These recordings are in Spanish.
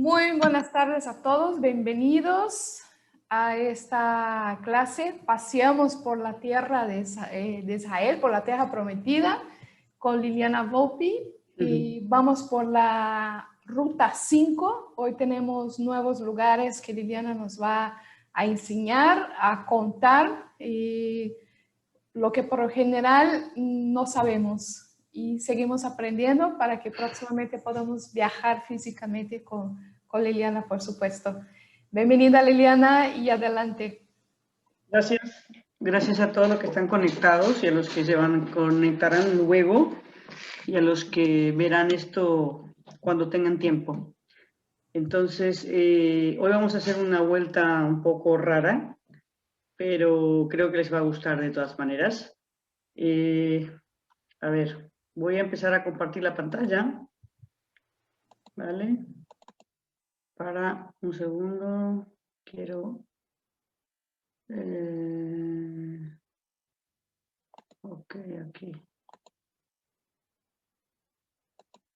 Muy buenas tardes a todos, bienvenidos a esta clase. Paseamos por la tierra de Israel, por la tierra prometida, con Liliana Volpi y vamos por la ruta 5. Hoy tenemos nuevos lugares que Liliana nos va a enseñar, a contar y lo que por lo general no sabemos. Y seguimos aprendiendo para que próximamente podamos viajar físicamente con Liliana, por supuesto. Bienvenida, Liliana, y adelante. Gracias. Gracias a todos los que están conectados y a los que se conectarán luego y a los que verán esto cuando tengan tiempo. Entonces, hoy vamos a hacer una vuelta un poco rara, pero creo que les va a gustar de todas maneras. A ver, voy a empezar a compartir la pantalla. ¿Vale? Para un segundo, quiero... ok, aquí.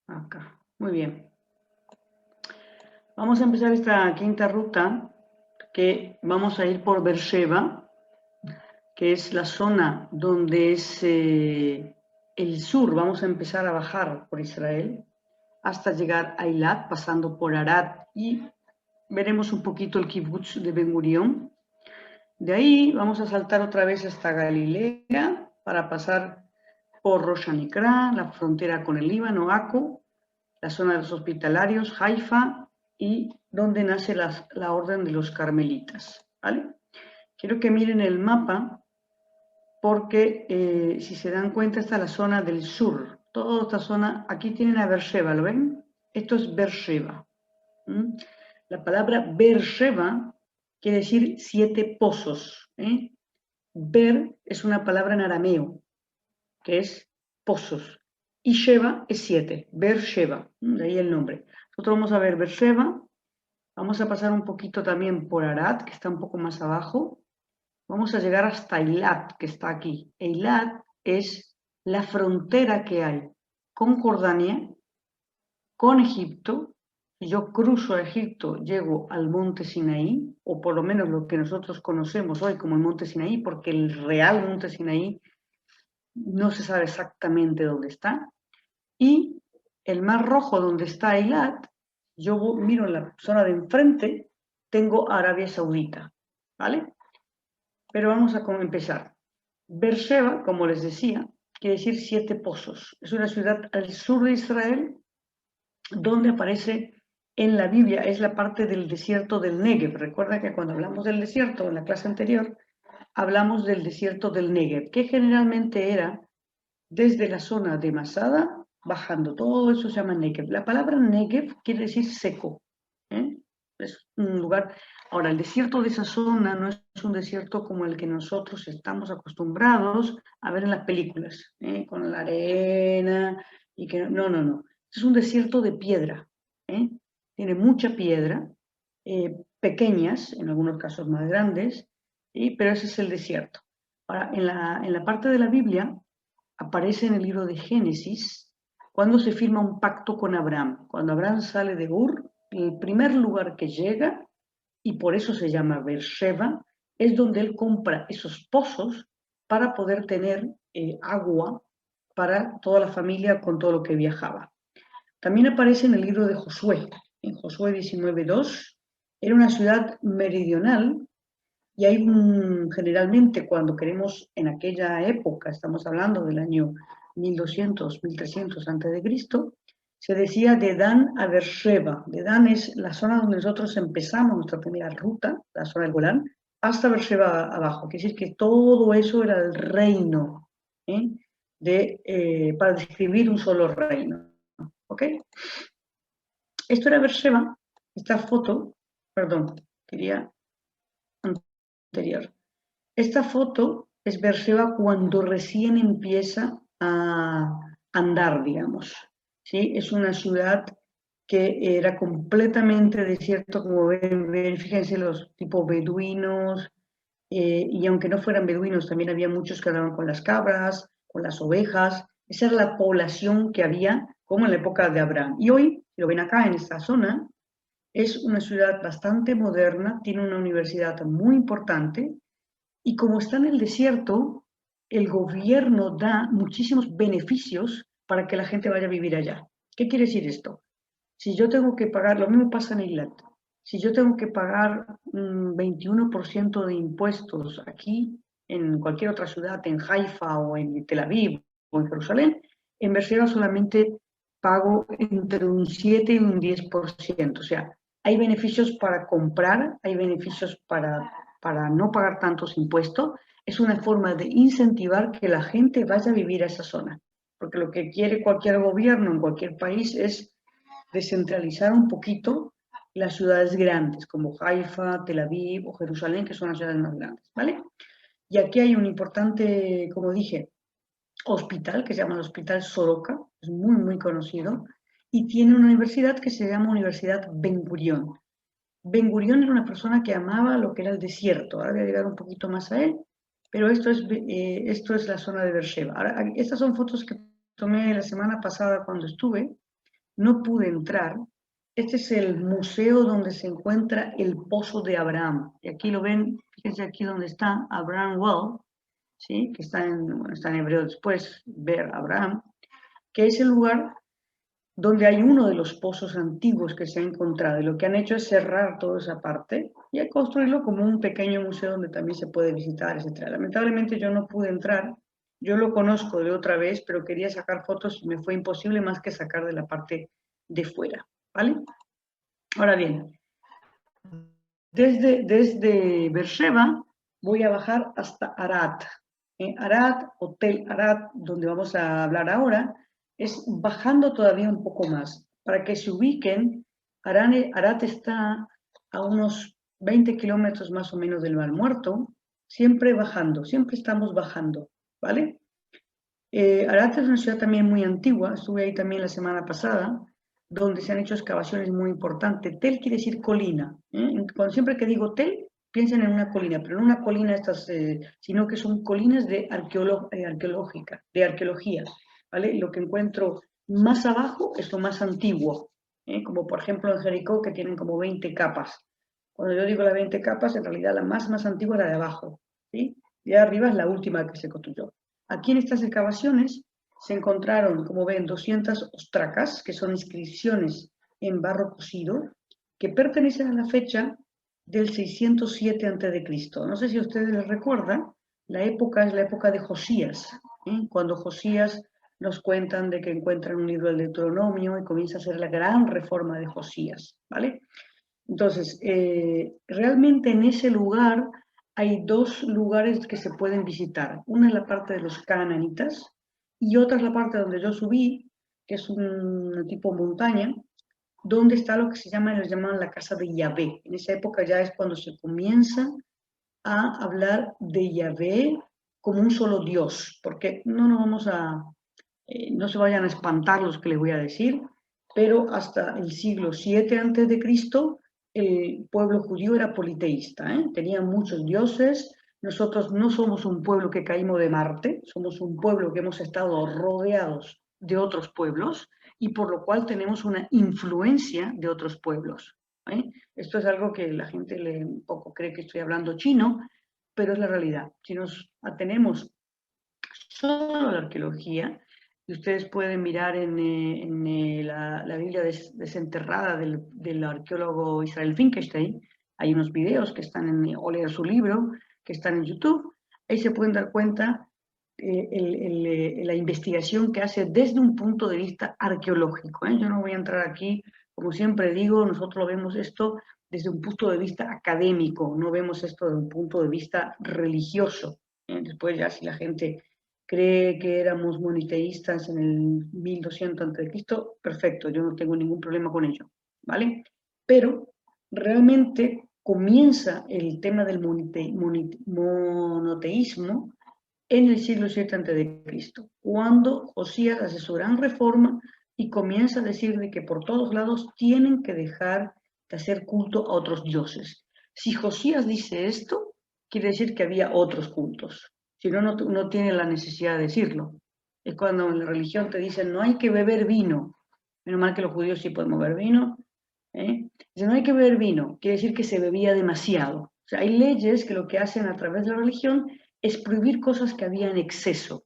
Acá. Muy bien. Vamos a empezar esta quinta ruta, que vamos a ir por Beersheba, que es la zona donde es el sur. Vamos a empezar a bajar por Israel hasta llegar a Eilat, pasando por Arad, y veremos un poquito el kibbutz de Ben Gurión. De ahí vamos a saltar otra vez hasta Galilea para pasar por Rosh Hanikra, la frontera con el Líbano, Aco, la zona de los hospitalarios, Haifa, y donde nace la orden de los carmelitas. ¿Vale? Quiero que miren el mapa porque si se dan cuenta está la zona del sur. Toda esta zona, aquí tienen a Beersheba, ¿lo ven? Esto es Beersheba. La palabra Beersheba quiere decir 7 pozos. Ber es una palabra en arameo, que es pozos. Y Sheba es 7, Beersheba, de ahí el nombre. Nosotros vamos a ver Beersheba, vamos a pasar un poquito también por Arad, que está un poco más abajo. Vamos a llegar hasta Eilat, que está aquí. Eilat es la frontera que hay con Jordania, con Egipto. Si yo cruzo a Egipto, llego al monte Sinaí, o por lo menos lo que nosotros conocemos hoy como el monte Sinaí, porque el real monte Sinaí no se sabe exactamente dónde está. Y el Mar Rojo, donde está Eilat, yo miro en la zona de enfrente, tengo Arabia Saudita, ¿vale? Pero vamos a empezar. Beersheba, como les decía, quiere decir 7 pozos. Es una ciudad al sur de Israel, donde aparece en la Biblia, es la parte del desierto del Negev. Recuerda que cuando hablamos del desierto, en la clase anterior, hablamos del desierto del Negev, que generalmente era desde la zona de Masada, bajando, todo eso se llama Negev. La palabra Negev quiere decir seco, es un lugar. Ahora, el desierto de esa zona no es un desierto como el que nosotros estamos acostumbrados a ver en las películas, con la arena, y que no. Es un desierto de piedra, tiene mucha piedra, pequeñas, en algunos casos más grandes, pero ese es el desierto. Ahora, en la parte de la Biblia, aparece en el libro de Génesis cuando se firma un pacto con Abraham. Cuando Abraham sale de Ur, el primer lugar que llega, y por eso se llama Beersheba, es donde él compra esos pozos para poder tener agua para toda la familia con todo lo que viajaba. También aparece en el libro de Josué, en Josué 19:2, era una ciudad meridional. Y hay generalmente cuando queremos, en aquella época, estamos hablando del año 1200, 1300 a.C., se decía de Dan a Beersheba. De Dan es la zona donde nosotros empezamos nuestra primera ruta, la zona del Golán, hasta Beersheba abajo. Quiere decir que todo eso era el reino, para describir un solo reino. ¿Ok? Esto era Beersheba. Esta foto, perdón, quería anterior. Esta foto es Beersheba cuando recién empieza a andar, digamos. ¿Sí? Es una ciudad que era completamente desierto, como ven, fíjense los tipos beduinos, y aunque no fueran beduinos, también había muchos que andaban con las cabras, con las ovejas. Esa era la población que había, como en la época de Abraham. Y hoy, si lo ven acá en esta zona, Es una ciudad bastante moderna, tiene una universidad muy importante y como está en el desierto, el gobierno da muchísimos beneficios para que la gente vaya a vivir allá. ¿Qué quiere decir esto? Si yo tengo que pagar, lo mismo pasa en Eilat, si yo tengo que pagar un 21% de impuestos aquí, en cualquier otra ciudad, en Haifa o en Tel Aviv o en Jerusalén, en Beersheba solamente pago entre un 7 y un 10%. O sea, hay beneficios para comprar, hay beneficios para no pagar tantos impuestos. Es una forma de incentivar que la gente vaya a vivir a esa zona. Porque lo que quiere cualquier gobierno en cualquier país es descentralizar un poquito las ciudades grandes, como Haifa, Tel Aviv o Jerusalén, que son las ciudades más grandes, ¿vale? Y aquí hay un importante, como dije, hospital que se llama el Hospital Soroka, es muy, muy conocido, y tiene una universidad que se llama Universidad Ben Gurión. Ben Gurión era una persona que amaba lo que era el desierto, ahora voy a llegar un poquito más a él, pero esto es la zona de Beersheba. Ahora, estas son fotos que tomé la semana pasada cuando estuve, no pude entrar. Este es el museo donde se encuentra el pozo de Abraham. Y aquí lo ven, fíjense aquí donde está Abraham Well, ¿sí? Que está en hebreo después, ver Abraham, que es el lugar donde hay uno de los pozos antiguos que se ha encontrado. Y lo que han hecho es cerrar toda esa parte y construirlo como un pequeño museo donde también se puede visitar, etc. Lamentablemente yo no pude entrar. Yo lo conozco de otra vez, pero quería sacar fotos y me fue imposible más que sacar de la parte de fuera, ¿vale? Ahora bien, desde Beersheba voy a bajar hasta Arad. Arad, Hotel Arad, donde vamos a hablar ahora, es bajando todavía un poco más. Para que se ubiquen, Arad está a unos 20 kilómetros más o menos del Mar Muerto, siempre bajando, siempre estamos bajando, ¿vale? Arad es una ciudad también muy antigua, estuve ahí también la semana pasada, donde se han hecho excavaciones muy importantes. Tel quiere decir colina. Cuando siempre que digo tel, piensen en una colina, pero no una colina estas, sino que son colinas de arqueología, ¿vale? Lo que encuentro más abajo es lo más antiguo, como por ejemplo en Jericó, que tienen como 20 capas. Cuando yo digo las 20 capas, en realidad la más antigua es la de abajo, ¿sí? Y de arriba es la última que se construyó. Aquí en estas excavaciones se encontraron, como ven, 200 ostracas, que son inscripciones en barro cocido, que pertenecen a la fecha del 607 a.C. No sé si ustedes les recuerdan, la época es la época de Josías, cuando Josías nos cuentan de que encuentran un libro del Deuteronomio y comienza a hacer la gran reforma de Josías, ¿vale? Entonces, realmente en ese lugar hay dos lugares que se pueden visitar. Una es la parte de los cananitas y otra es la parte donde yo subí, que es un tipo montaña, donde está lo que se llama, les llaman la casa de Yahvé. En esa época ya es cuando se comienza a hablar de Yahvé como un solo Dios, porque no nos vamos a, no se vayan a espantar los que les voy a decir, pero hasta el siglo 7 antes de Cristo el pueblo judío era politeísta, tenía muchos dioses. Nosotros no somos un pueblo que caímos de Marte, somos un pueblo que hemos estado rodeados de otros pueblos y por lo cual tenemos una influencia de otros pueblos. Esto es algo que la gente un poco cree que estoy hablando chino, pero es la realidad. Si nos atenemos solo a la arqueología, y ustedes pueden mirar en la Biblia desenterrada del arqueólogo Israel Finkelstein, hay unos videos que están o leer su libro, que están en YouTube, ahí se pueden dar cuenta la investigación que hace desde un punto de vista arqueológico. Yo no voy a entrar aquí, como siempre digo, nosotros lo vemos esto desde un punto de vista académico, no vemos esto desde un punto de vista religioso. Después ya si la gente cree que éramos moniteístas en el 1200 a.C., perfecto, yo no tengo ningún problema con ello, ¿vale? Pero realmente comienza el tema del monoteísmo en el siglo 7 a.C., cuando Josías hace su gran reforma y comienza a decir de que por todos lados tienen que dejar de hacer culto a otros dioses. Si Josías dice esto, quiere decir que había otros cultos. Si no, no tiene la necesidad de decirlo. Es cuando en la religión te dicen no hay que beber vino. Menos mal que los judíos sí podemos beber vino. Dice, no hay que beber vino, quiere decir que se bebía demasiado. O sea, hay leyes que lo que hacen a través de la religión es prohibir cosas que había en exceso.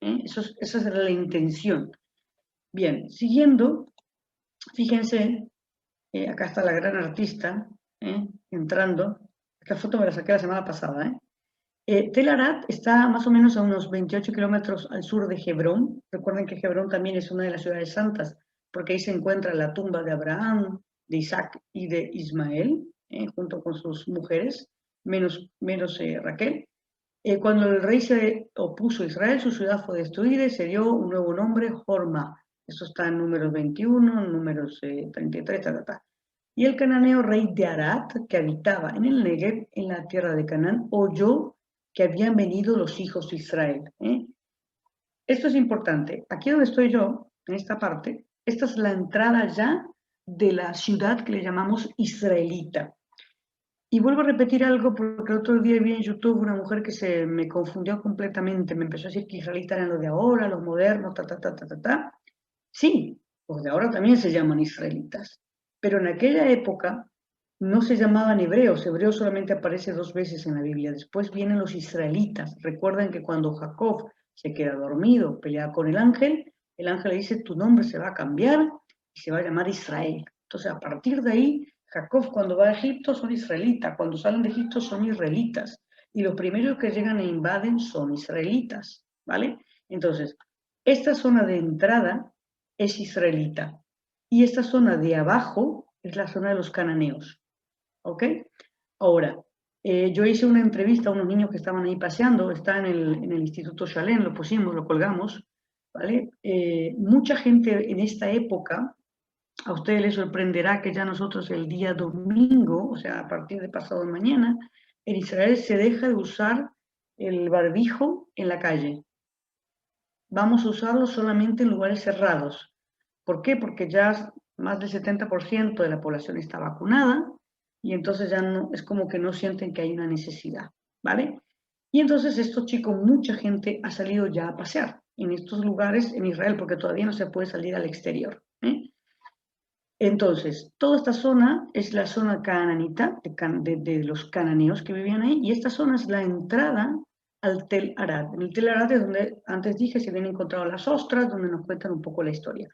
Esa era la intención. Bien, siguiendo, fíjense, acá está la gran artista, entrando. Esta foto me la saqué la semana pasada. Tel Arad está más o menos a unos 28 kilómetros al sur de Hebrón. Recuerden que Hebrón también es una de las ciudades santas, porque ahí se encuentra la tumba de Abraham, de Isaac y de Ismael, junto con sus mujeres, menos Raquel. Cuando el rey se opuso a Israel, su ciudad fue destruida y se dio un nuevo nombre, Horma. Eso está en números 21, números 33, Y el cananeo rey de Arad, que habitaba en el Negev, en la tierra de Canaán, oyó que habían venido los hijos de Israel. Esto es importante. Aquí donde estoy yo, en esta parte, esta es la entrada ya de la ciudad que le llamamos israelita. Y vuelvo a repetir algo porque el otro día vi en YouTube una mujer que se me confundió completamente. Me empezó a decir que israelitas eran los de ahora, los modernos, Sí, los de ahora también se llaman israelitas. Pero en aquella época no se llamaban hebreos. Hebreo solamente aparece 2 veces en la Biblia. Después vienen los israelitas. Recuerden que cuando Jacob se queda dormido, pelea con el ángel le dice, tu nombre se va a cambiar y se va a llamar Israel. Entonces, a partir de ahí, Jacob cuando va a Egipto son israelitas, cuando salen de Egipto son israelitas. Y los primeros que llegan e invaden son israelitas, ¿vale? Entonces, esta zona de entrada es israelita. Y esta zona de abajo es la zona de los cananeos. ¿Ok? Ahora, yo hice una entrevista a unos niños que estaban ahí paseando, está en el Instituto Shalem, lo pusimos, lo colgamos, ¿vale? Mucha gente en esta época, a ustedes les sorprenderá que ya nosotros el día domingo, o sea, a partir de pasado mañana, en Israel se deja de usar el barbijo en la calle. Vamos a usarlo solamente en lugares cerrados. ¿Por qué? Porque ya más del 70% de la población está vacunada y entonces ya no, es como que no sienten que hay una necesidad, ¿vale? Y entonces estos chicos, mucha gente ha salido ya a pasear en estos lugares en Israel porque todavía no se puede salir al exterior. Entonces, toda esta zona es la zona cananita de los cananeos que vivían ahí y esta zona es la entrada al Tel Arad. En el Tel Arad es donde antes dije se habían encontrado las ostras, donde nos cuentan un poco la historia.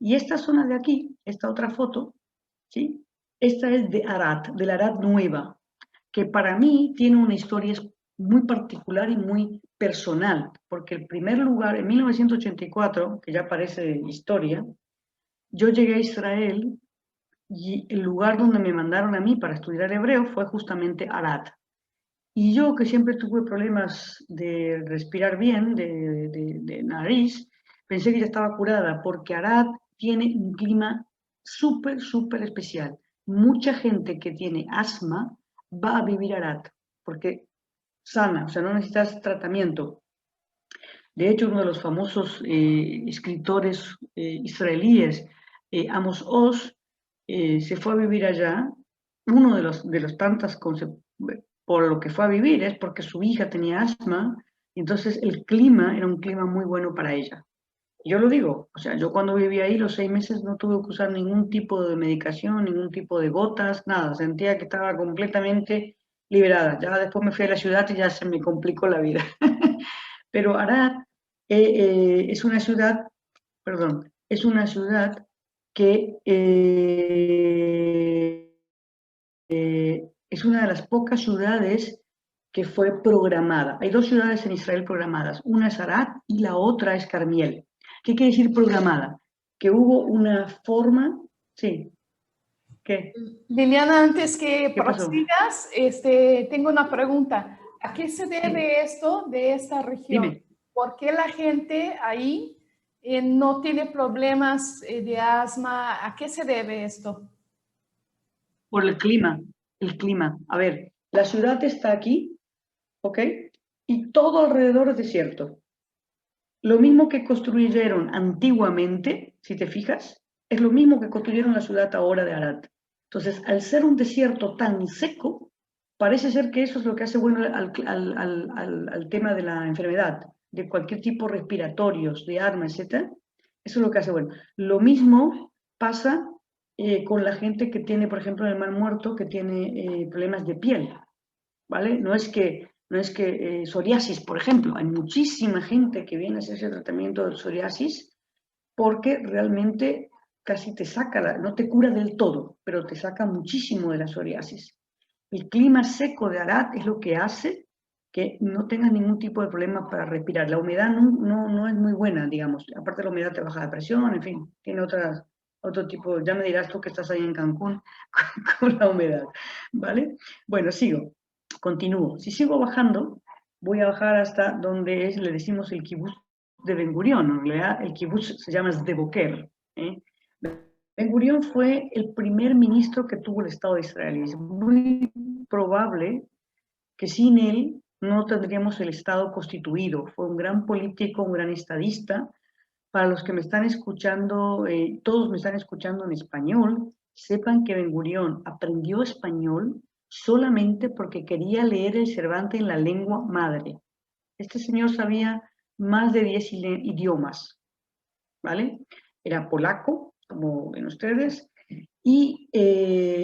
Y esta zona de aquí, esta otra foto, ¿sí? Esta es de Arad, de la Arad Nueva, que para mí tiene una historia muy particular y muy personal, porque el primer lugar, en 1984, que ya parece historia, yo llegué a Israel y el lugar donde me mandaron a mí para estudiar hebreo fue justamente Arad. Y yo, que siempre tuve problemas de respirar bien, de nariz, pensé que ya estaba curada, porque Arad tiene un clima súper especial. Mucha gente que tiene asma va a vivir a Arad, porque sana, o sea, no necesitas tratamiento. De hecho, uno de los famosos escritores israelíes, Amos Oz, se fue a vivir allá. Uno de los tantas por lo que fue a vivir es porque su hija tenía asma, y entonces el clima era un clima muy bueno para ella. Yo lo digo, o sea, yo cuando viví ahí los 6 meses no tuve que usar ningún tipo de medicación, ningún tipo de gotas, nada, sentía que estaba completamente liberada. Ya después me fui a la ciudad y ya se me complicó la vida. Pero Arad es una ciudad, perdón, es una ciudad que es una de las pocas ciudades que fue programada. Hay 2 ciudades en Israel programadas, una es Arad y la otra es Carmiel. ¿Qué quiere decir programada? Que hubo una forma, sí, ¿qué? Liliana, antes que ¿Qué pasó? prosigas, tengo una pregunta. ¿A qué se debe esto de esta región? Dime. ¿Por qué la gente ahí no tiene problemas de asma? ¿A qué se debe esto? Por el clima, el clima. A ver, la ciudad está aquí, ¿ok? Y todo alrededor es desierto. Lo mismo que construyeron antiguamente, si te fijas, es lo mismo que construyeron la ciudad ahora de Arad. Entonces, al ser un desierto tan seco, parece ser que eso es lo que hace bueno al tema de la enfermedad, de cualquier tipo respiratorios, de asma, etc. Eso es lo que hace bueno. Lo mismo pasa con la gente que tiene, por ejemplo, en el Mar Muerto, que tiene problemas de piel, ¿vale? No es que psoriasis, por ejemplo, hay muchísima gente que viene a hacerse tratamiento de psoriasis porque realmente casi te saca, no te cura del todo, pero te saca muchísimo de la psoriasis. El clima seco de Arad es lo que hace que no tengas ningún tipo de problema para respirar. La humedad no es muy buena, digamos. Aparte la humedad te baja la presión, en fin, tiene otro tipo. Ya me dirás tú que estás ahí en Cancún con la humedad, ¿vale? Bueno, sigo, continúo. Si sigo bajando, voy a bajar hasta donde le decimos el kibutz de Ben Gurión. En realidad el kibutz se llama Sde ¿eh? Ben Gurión fue el primer ministro que tuvo el Estado de Israel. Y es muy probable que sin él no tendríamos el Estado constituido. Fue un gran político, un gran estadista. Para los que me están escuchando, todos me están escuchando en español, sepan que Ben Gurión aprendió español solamente porque quería leer el Cervantes en la lengua madre. Este señor sabía más de 10 idiomas, ¿vale? Era polaco, como ven ustedes, y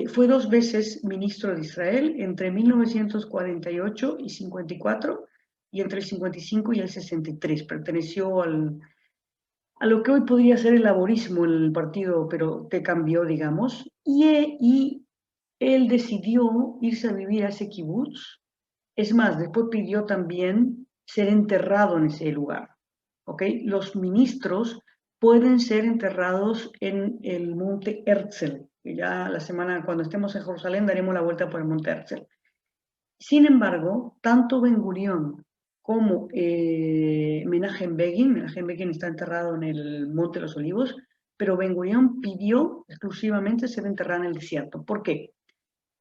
fue 2 veces ministro de Israel entre 1948 y 54 y entre el 55 y el 63. Perteneció a lo que hoy podría ser el laborismo en el partido, pero que cambió, digamos, y él decidió irse a vivir a ese kibutz. Es más, después pidió también ser enterrado en ese lugar. ¿Ok? Los ministros pueden ser enterrados en el monte Herzl. Y ya la semana, cuando estemos en Jerusalén, daremos la vuelta por el monte Herzl. Sin embargo, tanto Ben Gurión como Menachem Begin está enterrado en el Monte de los Olivos, pero Ben Gurión pidió exclusivamente ser enterrado en el desierto. ¿Por qué?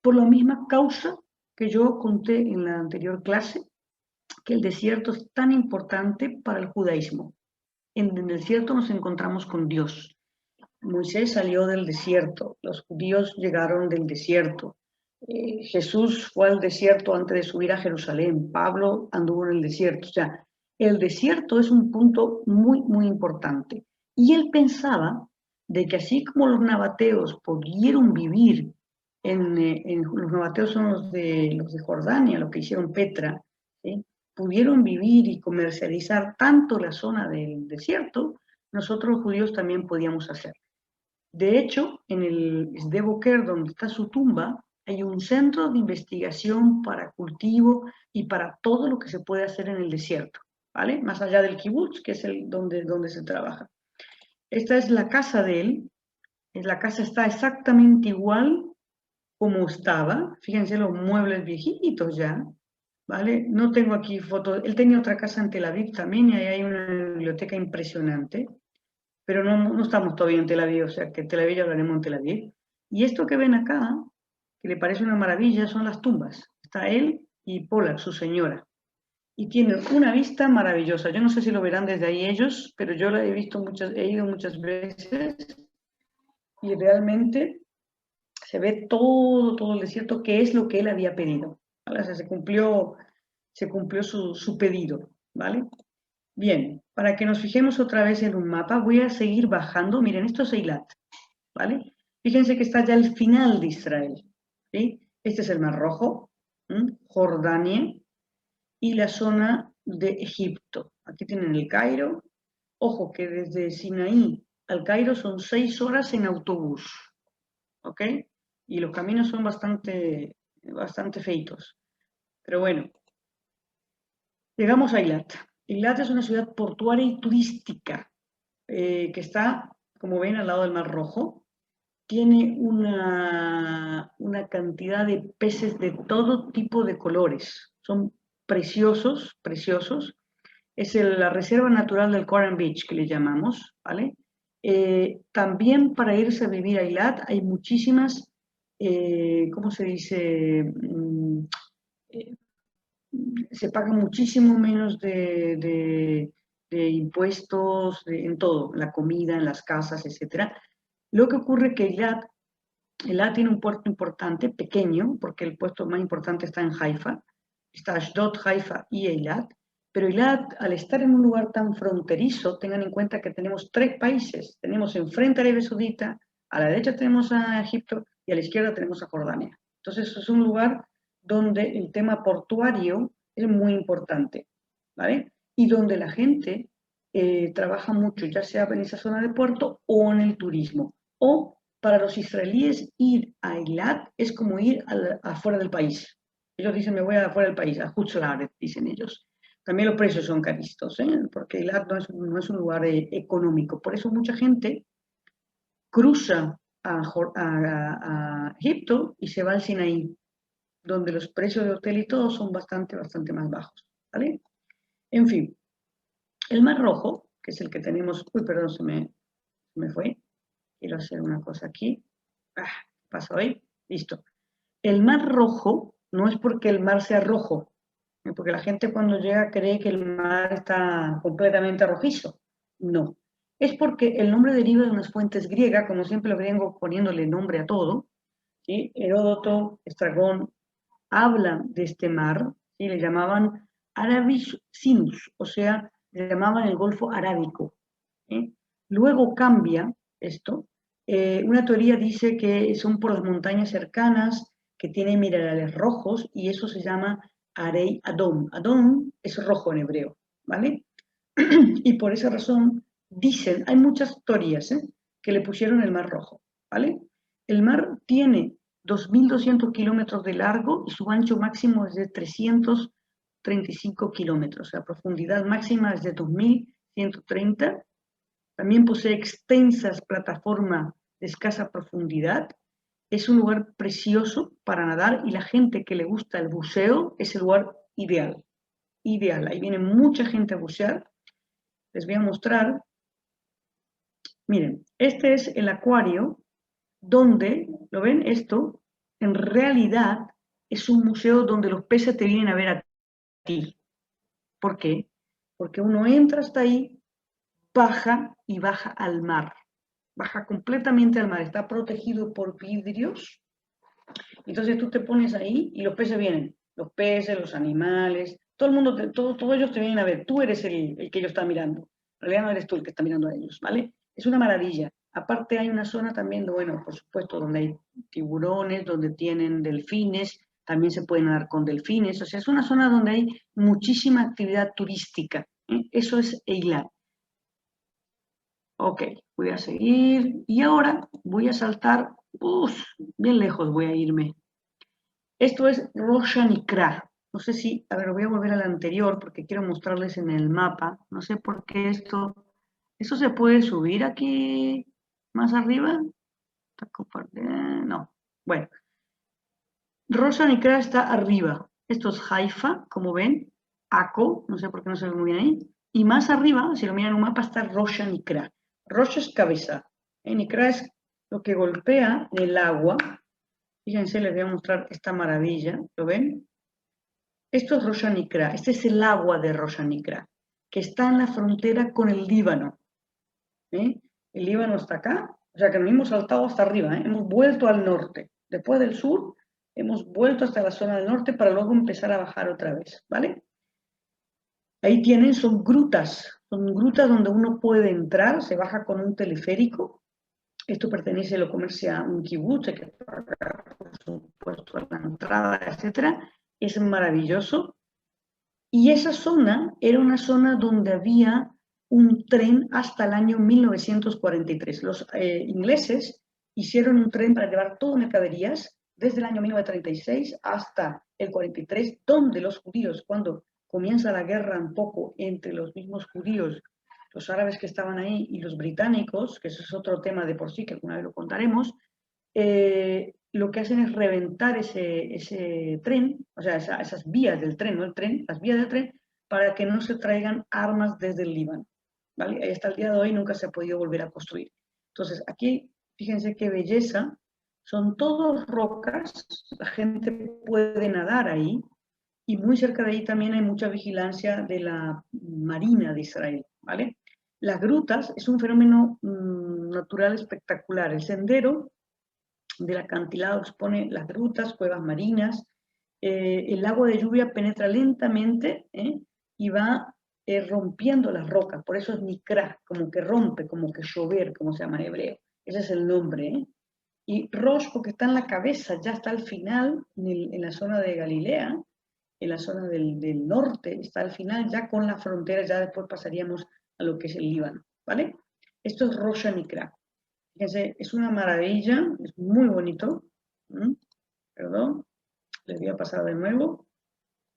Por la misma causa que yo conté en la anterior clase, que el desierto es tan importante para el judaísmo. En el desierto nos encontramos con Dios. Moisés salió del desierto, los judíos llegaron del desierto. Jesús fue al desierto antes de subir a Jerusalén, Pablo anduvo en el desierto. O sea, el desierto es un punto muy, muy importante. Y él pensaba de que así como los nabateos pudieron vivir los nabateos son los de Jordania, lo que hicieron Petra, ¿sí? Pudieron vivir y comercializar tanto la zona del desierto, nosotros los judíos también podíamos hacer. De hecho, en el Sde Boker, donde está su tumba, hay un centro de investigación para cultivo y para todo lo que se puede hacer en el desierto, ¿vale? Más allá del kibutz, que es donde se trabaja. Esta es la casa de él. La casa está exactamente igual como estaba. Fíjense los muebles viejitos ya, ¿vale? No tengo aquí fotos. Él tenía otra casa en Tel Aviv también y ahí hay una biblioteca impresionante. Pero no estamos todavía en Tel Aviv, o sea que Tel Aviv ya hablaremos en Tel Aviv. Y esto que ven acá, que le parece una maravilla, son las tumbas. Está él y Pola, su señora. Y tiene una vista maravillosa. Yo no sé si lo verán desde ahí ellos, pero yo la he visto he ido muchas veces y realmente se ve todo el desierto, que es lo que él había pedido, ¿vale? O sea, se cumplió su pedido, ¿vale? Bien, para que nos fijemos otra vez en un mapa, voy a seguir bajando. Miren, esto es Eilat, ¿vale? Fíjense que está ya al final de Israel, ¿sí? Este es el Mar Rojo, Jordania y la zona de Egipto. Aquí tienen el Cairo. Ojo que desde Sinaí al Cairo son 6 horas en autobús, ¿ok? Y los caminos son bastante feitos. Pero bueno, llegamos a Eilat. Eilat es una ciudad portuaria y turística que está, como ven, al lado del Mar Rojo. Tiene una cantidad de peces de todo tipo de colores. Son preciosos, preciosos. Es la reserva natural del Coral Beach, que le llamamos, ¿vale? También para irse a vivir a Eilat hay muchísimas, ¿cómo se dice? Se paga muchísimo menos de impuestos en todo, en la comida, en las casas, etc. Lo que ocurre es que Eilat tiene un puerto importante, pequeño, porque el puerto más importante está en Haifa, está Ashdod, Haifa y Eilat, pero Eilat, al estar en un lugar tan fronterizo, tengan en cuenta que tenemos 3 países, tenemos enfrente a Arabia Saudita, A la derecha tenemos a Egipto y a la izquierda tenemos a Jordania. Entonces es un lugar donde el tema portuario es muy importante, ¿vale? Y donde la gente trabaja mucho, ya sea en esa zona de puerto o en el turismo. O para los israelíes ir a Eilat es como ir afuera del país. Ellos dicen, me voy afuera del país, a Hutzlaret, dicen ellos. También los precios son caristos, porque Eilat no es un lugar económico. Por eso mucha gente cruza a Egipto y se va al Sinaí, donde los precios de hotel y todo son bastante más bajos, ¿vale? En fin, el Mar Rojo, que es el que tenemos, uy, perdón, se me fue, quiero hacer una cosa aquí, ¿qué pasa hoy? Listo. El Mar Rojo no es porque el mar sea rojo, porque la gente cuando llega cree que el mar está completamente rojizo, no. Es porque el nombre deriva de unas fuentes griegas, como siempre lo vengo poniéndole nombre a todo, ¿sí? Heródoto, Estragón, hablan de este mar, ¿sí? Le llamaban Arabisch Sinus, o sea, le llamaban el Golfo Arábico. ¿Sí? Luego cambia esto. Una teoría dice que son por las montañas cercanas, que tienen minerales rojos, y eso se llama Arei Adom. Adom es rojo en hebreo, ¿vale? Y por esa razón dicen, hay muchas teorías que le pusieron el Mar Rojo, ¿vale? El mar tiene 2.200 kilómetros de largo y su ancho máximo es de 335 kilómetros. La profundidad máxima es de 2.130. También posee extensas plataformas de escasa profundidad. Es un lugar precioso para nadar y la gente que le gusta el buceo es el lugar ideal. Ideal. Ahí viene mucha gente a bucear. Les voy a mostrar. Miren, este es el acuario donde, ¿lo ven? Esto en realidad es un museo donde los peces te vienen a ver a ti. ¿Por qué? Porque uno entra hasta ahí, baja y baja al mar. Baja completamente al mar, está protegido por vidrios. Entonces tú te pones ahí y los peces vienen. Los peces, los animales, todo el mundo, todos ellos te vienen a ver. Tú eres el que ellos están mirando. En realidad no eres tú el que está mirando a ellos, ¿vale? Es una maravilla. Aparte hay una zona también, bueno, por supuesto, donde hay tiburones, donde tienen delfines, también se pueden nadar con delfines. O sea, es una zona donde hay muchísima actividad turística. Eso es Eilat. Ok, voy a seguir. Y ahora voy a saltar, bien lejos voy a irme. Esto es Rosh Hanikra. No sé si, a ver, voy a volver al anterior porque quiero mostrarles en el mapa. No sé por qué esto se puede subir aquí más arriba. No. Bueno, Rosh Hanikra está arriba. Esto es Haifa, como ven. Aco, no sé por qué no se ve muy bien ahí. Y más arriba, si lo miran en un mapa, está Rosh Hanikra. Rosh es cabeza. Nikra es lo que golpea el agua. Fíjense, les voy a mostrar esta maravilla. ¿Lo ven? Esto es Rosh Hanikra. Este es el agua de Rosh Hanikra, que está en la frontera con el Líbano. El Líbano está acá, o sea que nos hemos saltado hasta arriba. Hemos vuelto al norte. Después del sur, hemos vuelto hasta la zona del norte para luego empezar a bajar otra vez, ¿vale? Ahí tienen, son grutas donde uno puede entrar, se baja con un teleférico. Esto pertenece, lo comercia a un kibutz, que paga, por supuesto, la entrada, etcétera. Es maravilloso. Y esa zona era una zona donde había un tren hasta el año 1943. Los ingleses hicieron un tren para llevar todo mercaderías desde el año 1936 hasta el 43, donde los judíos, cuando comienza la guerra un poco entre los mismos judíos, los árabes que estaban ahí y los británicos, que eso es otro tema de por sí, que alguna vez lo contaremos, lo que hacen es reventar ese tren, o sea, esas vías del tren, no el tren, las vías del tren, para que no se traigan armas desde el Líbano. ¿Vale? Hasta el día de hoy nunca se ha podido volver a construir. Entonces, aquí, fíjense qué belleza, son todos rocas, la gente puede nadar ahí, y muy cerca de ahí también hay mucha vigilancia de la Marina de Israel, ¿vale? Las grutas es un fenómeno natural espectacular. El sendero del acantilado expone las grutas, cuevas marinas. El agua de lluvia penetra lentamente y va rompiendo las rocas. Por eso es nikra, como que rompe, como que llover, como se llama en hebreo. ese es el nombre, ¿eh? Y Rosh porque está en la cabeza, ya está al final, en la zona de Galilea, en la zona del norte, está al final ya con la frontera, ya después pasaríamos a lo que es el Líbano, ¿vale? Esto es Rosh Hanikra. Fíjense, es una maravilla, es muy bonito. Perdón, les voy a pasar de nuevo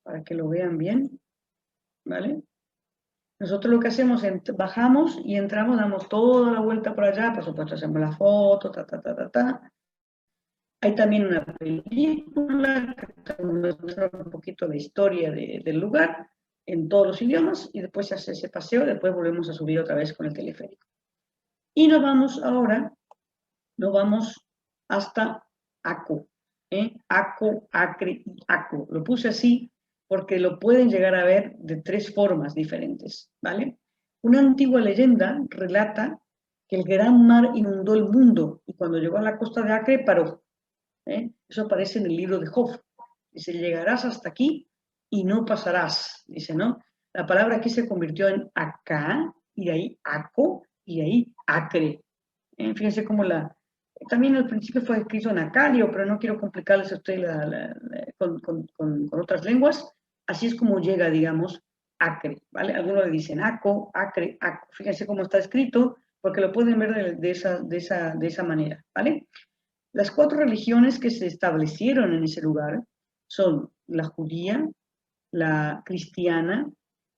para que lo vean bien, ¿vale? Nosotros lo que hacemos es bajamos y entramos, damos toda la vuelta por allá, por supuesto hacemos la foto, ta. Hay también una película que muestra un poquito la historia del lugar en todos los idiomas y después se hace ese paseo, después volvemos a subir otra vez con el teleférico. Y nos vamos hasta Aco, Aco, Acre y Aco. Lo puse así porque lo pueden llegar a ver de tres formas diferentes, ¿vale? Una antigua leyenda relata que el gran mar inundó el mundo y cuando llegó a la costa de Acre paró. Eso aparece en el libro de Job. Dice, llegarás hasta aquí y no pasarás, dice, ¿no? La palabra aquí se convirtió en acá, y de ahí aco, y de ahí acre. Fíjense cómo también al principio fue escrito en acario, pero no quiero complicarles a ustedes con otras lenguas. Así es como llega, digamos, acre, ¿vale? Algunos le dicen aco, acre, aco. Fíjense cómo está escrito, porque lo pueden ver de esa manera, ¿vale? Las cuatro religiones que se establecieron en ese lugar son la judía, la cristiana,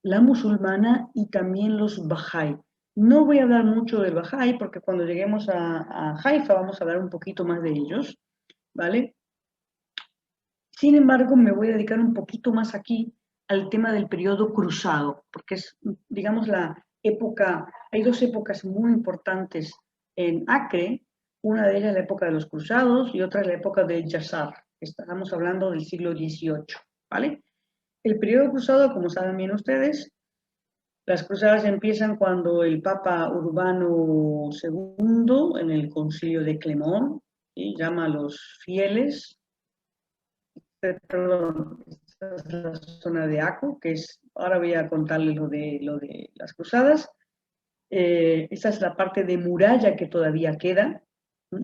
la musulmana y también los Bahá'í. No voy a hablar mucho del Bahá'í porque cuando lleguemos a Haifa vamos a hablar un poquito más de ellos, ¿vale? Sin embargo, me voy a dedicar un poquito más aquí al tema del periodo cruzado, porque es, digamos, hay dos épocas muy importantes en Acre, una de ellas es la época de los cruzados y otra es la época del Yazar, estamos hablando del siglo XVIII, ¿vale? El periodo cruzado, como saben bien ustedes, las cruzadas empiezan cuando el Papa Urbano II, en el concilio de Clemón, llama a los fieles, perdón, esta es la zona de Aco, que es, ahora voy a contarles lo de las cruzadas. Esta es la parte de muralla que todavía queda.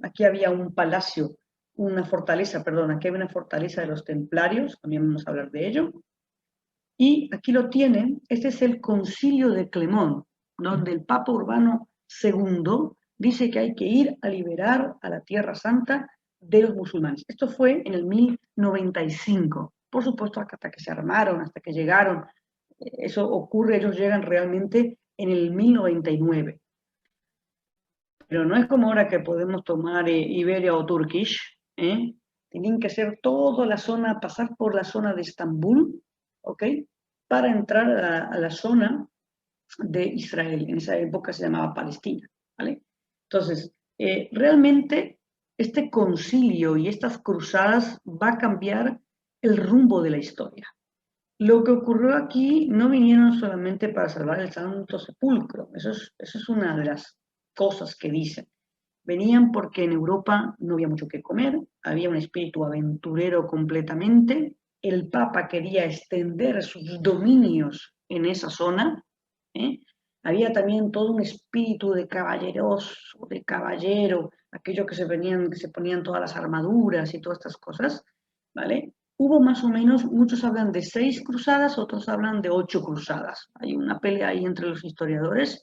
Aquí había un palacio, una fortaleza, perdón, aquí había una fortaleza de los templarios, también vamos a hablar de ello. Y aquí lo tienen, este es el concilio de Clemón, donde el Papa Urbano II dice que hay que ir a liberar a la Tierra Santa de los musulmanes. Esto fue en el 1095. Por supuesto, hasta que se armaron, hasta que llegaron. Eso ocurre, ellos llegan realmente en el 1099. Pero no es como ahora que podemos tomar Iberia o Turkish. Tienen que hacer toda la zona, pasar por la zona de Estambul, ¿ok? Para entrar a la zona de Israel. En esa época se llamaba Palestina, ¿vale? Entonces, realmente este concilio y estas cruzadas va a cambiar el rumbo de la historia. Lo que ocurrió aquí no vinieron solamente para salvar el Santo Sepulcro, eso es una de las cosas que dicen. Venían porque en Europa no había mucho que comer, había un espíritu aventurero completamente, el Papa quería extender sus dominios en esa zona, había también todo un espíritu de caballeroso, de caballero, aquellos que se ponían todas las armaduras y todas estas cosas, ¿vale? Hubo más o menos, muchos hablan de 6 cruzadas, otros hablan de 8 cruzadas. Hay una pelea ahí entre los historiadores.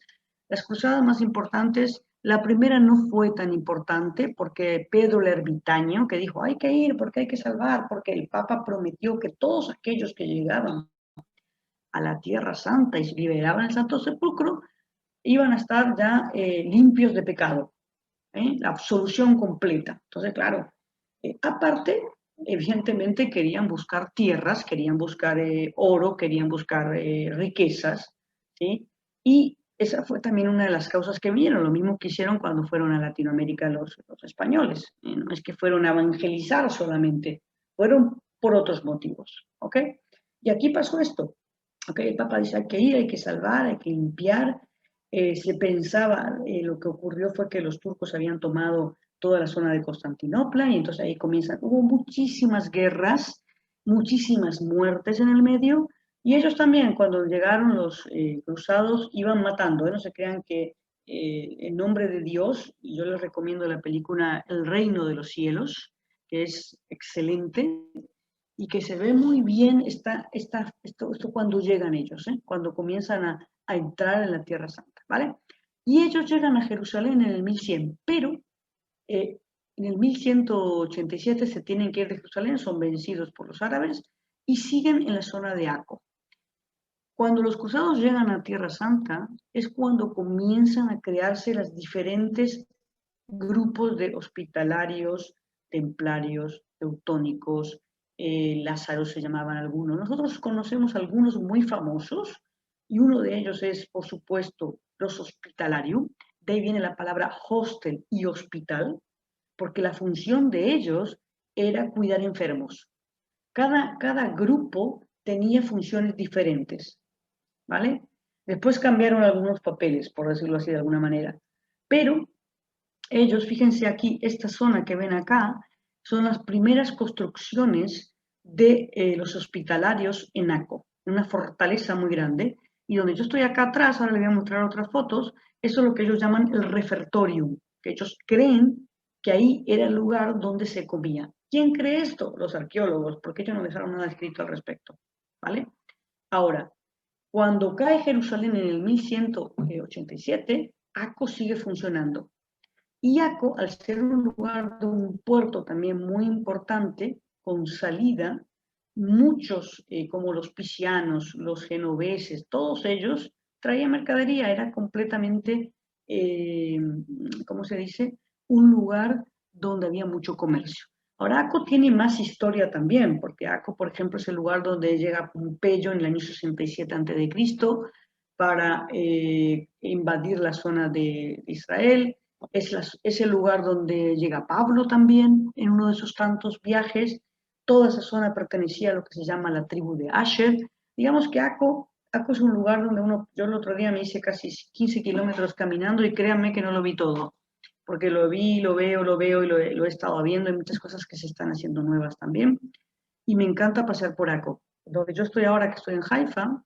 Las cruzadas más importantes, la primera no fue tan importante porque Pedro el Ermitaño, que dijo, hay que ir porque hay que salvar, porque el Papa prometió que todos aquellos que llegaban a la Tierra Santa y se liberaban el Santo Sepulcro, iban a estar ya limpios de pecado, la absolución completa. Entonces, claro, aparte, evidentemente querían buscar tierras, querían buscar oro, querían buscar riquezas, ¿sí? Y esa fue también una de las causas que vieron, lo mismo que hicieron cuando fueron a Latinoamérica los españoles. No es que fueron a evangelizar solamente, fueron por otros motivos, ¿ok? Y aquí pasó esto, ¿ok? El Papa dice, hay que ir, hay que salvar, hay que limpiar. Se pensaba, lo que ocurrió fue que los turcos habían tomado toda la zona de Constantinopla y entonces ahí comienzan, hubo muchísimas guerras, muchísimas muertes en el medio y ellos también cuando llegaron los cruzados iban matando, no se crean que en nombre de Dios, y yo les recomiendo la película El Reino de los Cielos, que es excelente y que se ve muy bien esto cuando llegan ellos, cuando comienzan a entrar en la Tierra Santa, ¿vale? Y ellos llegan a Jerusalén en el 1100, pero en el 1187 se tienen que ir de Jerusalén, son vencidos por los árabes y siguen en la zona de Acco. Cuando los cruzados llegan a Tierra Santa es cuando comienzan a crearse los diferentes grupos de hospitalarios, templarios, teutónicos, Lázaros se llamaban algunos. Nosotros conocemos algunos muy famosos y uno de ellos es, por supuesto, los hospitalarios. De ahí viene la palabra hostel y hospital, porque la función de ellos era cuidar enfermos. Cada grupo tenía funciones diferentes, ¿vale? Después cambiaron algunos papeles, por decirlo así de alguna manera. Pero ellos, fíjense aquí, esta zona que ven acá, son las primeras construcciones de los hospitalarios en Acco, una fortaleza muy grande, y donde yo estoy acá atrás, ahora les voy a mostrar otras fotos, eso es lo que ellos llaman el refertorium, que ellos creen que ahí era el lugar donde se comía. ¿Quién cree esto? Los arqueólogos, porque ellos no dejaron nada escrito al respecto, ¿vale? Ahora, cuando cae Jerusalén en el 1187, Acco sigue funcionando. Y Acco, al ser un lugar de un puerto también muy importante, con salida, muchos, como los piscianos, los genoveses, todos ellos traían mercadería, era completamente, ¿cómo se dice? Un lugar donde había mucho comercio. Ahora, Acco tiene más historia también, porque Acco, por ejemplo, es el lugar donde llega Pompeyo en el año 67 a.C. para invadir la zona de Israel. Es el lugar donde llega Pablo también, en uno de sus tantos viajes. Toda esa zona pertenecía a lo que se llama la tribu de Asher. Digamos que Acco es un lugar donde yo el otro día me hice casi 15 kilómetros caminando y créanme que no lo vi todo, porque lo vi, lo veo y lo he estado viendo. Hay muchas cosas que se están haciendo nuevas también. Y me encanta pasear por Acco. Donde yo estoy ahora, que estoy en Haifa,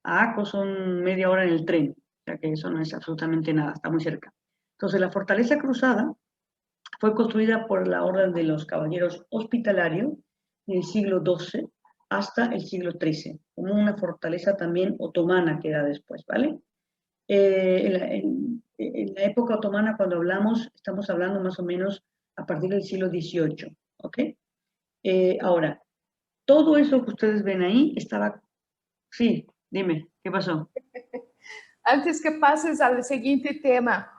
a Acco son media hora en el tren, o sea que eso no es absolutamente nada, está muy cerca. Entonces, la fortaleza cruzada fue construida por la Orden de los Caballeros Hospitalarios en el siglo XII hasta el siglo XIII, como una fortaleza también otomana que da después, ¿vale? En la época otomana, cuando hablamos, estamos hablando más o menos a partir del siglo XVIII, ¿ok? Ahora, todo eso que ustedes ven ahí estaba... Sí, dime, ¿qué pasó? Antes que pases al siguiente tema,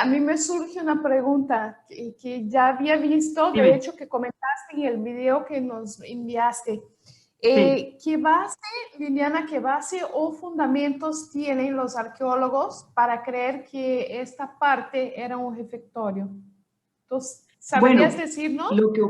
a mí me surge una pregunta que ya había visto, de Dime, hecho, que comentaste en el video que nos enviaste. sí. ¿Qué base, Liliana, qué base o fundamentos tienen los arqueólogos para creer que esta parte era un refectorio? Entonces, ¿sabrías Bueno, decirnos? lo que,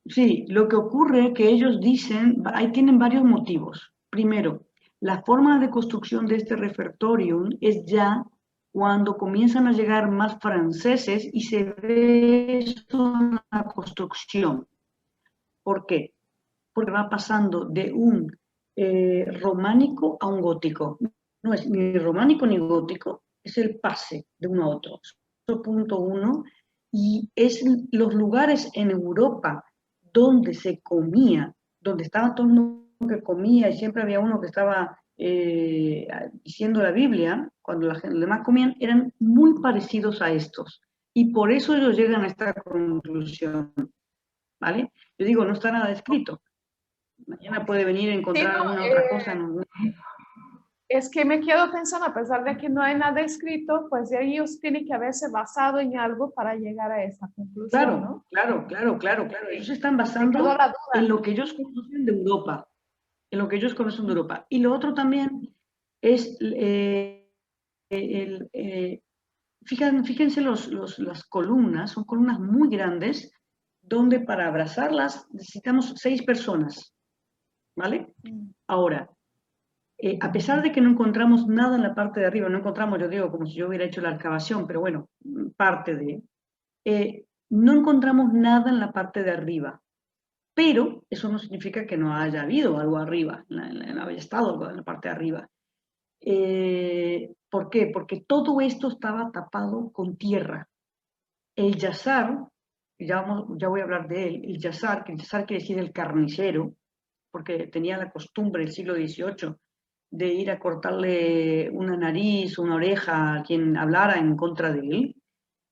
sí, lo que ocurre es que ellos dicen, ahí tienen varios motivos. Primero, la forma de construcción de este repertorio es ya cuando comienzan a llegar más franceses y se ve esto en la construcción. ¿Por qué? Porque va pasando de un románico a un gótico. No es ni románico ni gótico, es el pase de uno a otro. Eso punto uno. Y es los lugares en Europa donde se comía, donde estaba todo el mundo que comía y siempre había uno que estaba diciendo la Biblia, cuando los demás comían, eran muy parecidos a estos. Y por eso ellos llegan a esta conclusión, ¿vale? Yo digo, no está nada escrito. Mañana puede venir a Sí, encontrar no, alguna otra cosa. ¿No? es que me quedo pensando, a pesar de que no hay nada escrito, pues ellos tienen que haberse basado en algo para llegar a esa conclusión, Claro, ¿no? claro. Ellos se están Me quedó basando la en duda. lo que ellos conocen de Europa, en lo que ellos conocen de Europa. Y lo otro también es, fíjense las columnas, son columnas muy grandes, donde para abrazarlas necesitamos 6 personas, ¿vale? Ahora, a pesar de que no encontramos nada en la parte de arriba, no encontramos, yo digo, como si yo hubiera hecho la excavación, pero bueno, parte de... no encontramos nada en la parte de arriba, pero eso no significa que no haya habido algo arriba, no haya estado algo en la parte de arriba. ¿Por qué? Porque todo esto estaba tapado con tierra. El yazar, ya voy a hablar de él, el yazar quiere decir el carnicero, porque tenía la costumbre del siglo XVIII de ir a cortarle una nariz, una oreja a quien hablara en contra de él.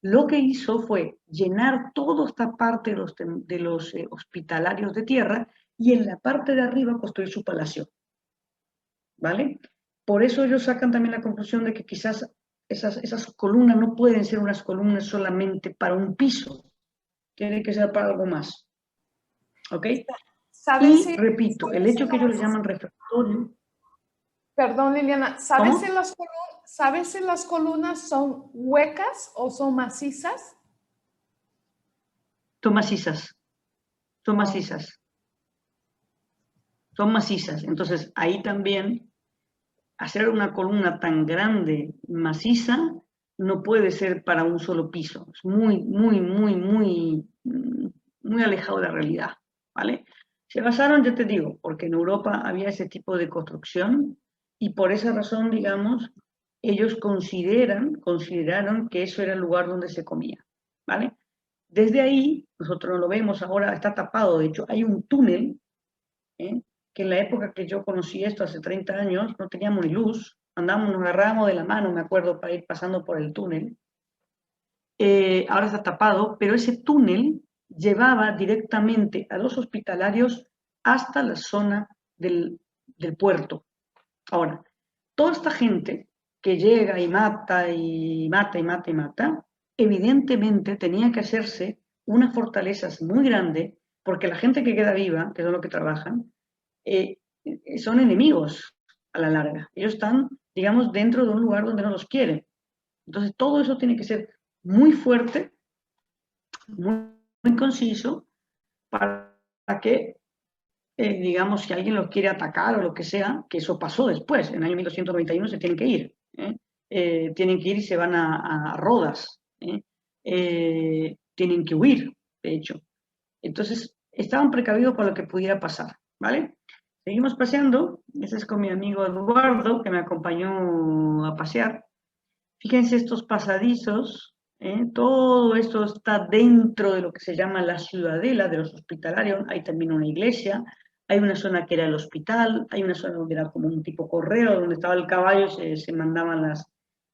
Lo que hizo fue llenar toda esta parte de los hospitalarios de tierra y en la parte de arriba construir su palacio, ¿vale? Por eso ellos sacan también la conclusión de que quizás esas columnas no pueden ser unas columnas solamente para un piso, tienen que ser para algo más, ¿ok? ¿Sabes Y si, repito, el sabes si hecho que ellos le las, llaman refractorio, perdón, Liliana, ¿cómo? ¿sabes si las columnas son huecas o son macizas? Son macizas, son Ah, macizas, son macizas. Entonces ahí también hacer una columna tan grande, maciza, no puede ser para un solo piso. Es muy alejado de la realidad, ¿vale? Se basaron, ya te digo, porque en Europa había ese tipo de construcción y por esa razón, digamos, ellos consideraron que eso era el lugar donde se comía, ¿vale? Desde ahí, nosotros no lo vemos ahora, está tapado, de hecho, hay un túnel, ¿eh? Que en la época que yo conocí esto, hace 30 años, no teníamos ni luz, andábamos, nos agarrábamos de la mano, me acuerdo, para ir pasando por el túnel. Ahora está tapado, pero ese túnel llevaba directamente a los hospitalarios hasta la zona del puerto. Ahora, toda esta gente que llega y mata y mata y mata y mata, evidentemente tenía que hacerse unas fortalezas muy grandes, porque la gente que queda viva, que son los que trabajan, eh, son enemigos a la larga. Ellos están, digamos, dentro de un lugar donde no los quieren. Entonces, todo eso tiene que ser muy fuerte, muy conciso, para que, digamos, si alguien los quiere atacar o lo que sea, que eso pasó después, en el año 1291 se tienen que ir. Tienen que ir y se van a Rodas. Tienen que huir, de hecho. Entonces, estaban precavidos por lo que pudiera pasar, ¿vale? Seguimos paseando. Ese es con mi amigo Eduardo, que me acompañó a pasear. Fíjense estos pasadizos, todo esto está dentro de lo que se llama la ciudadela de los hospitalarios. Hay también una iglesia, hay una zona que era el hospital, hay una zona donde era como un tipo correo, donde estaba el caballo, se mandaban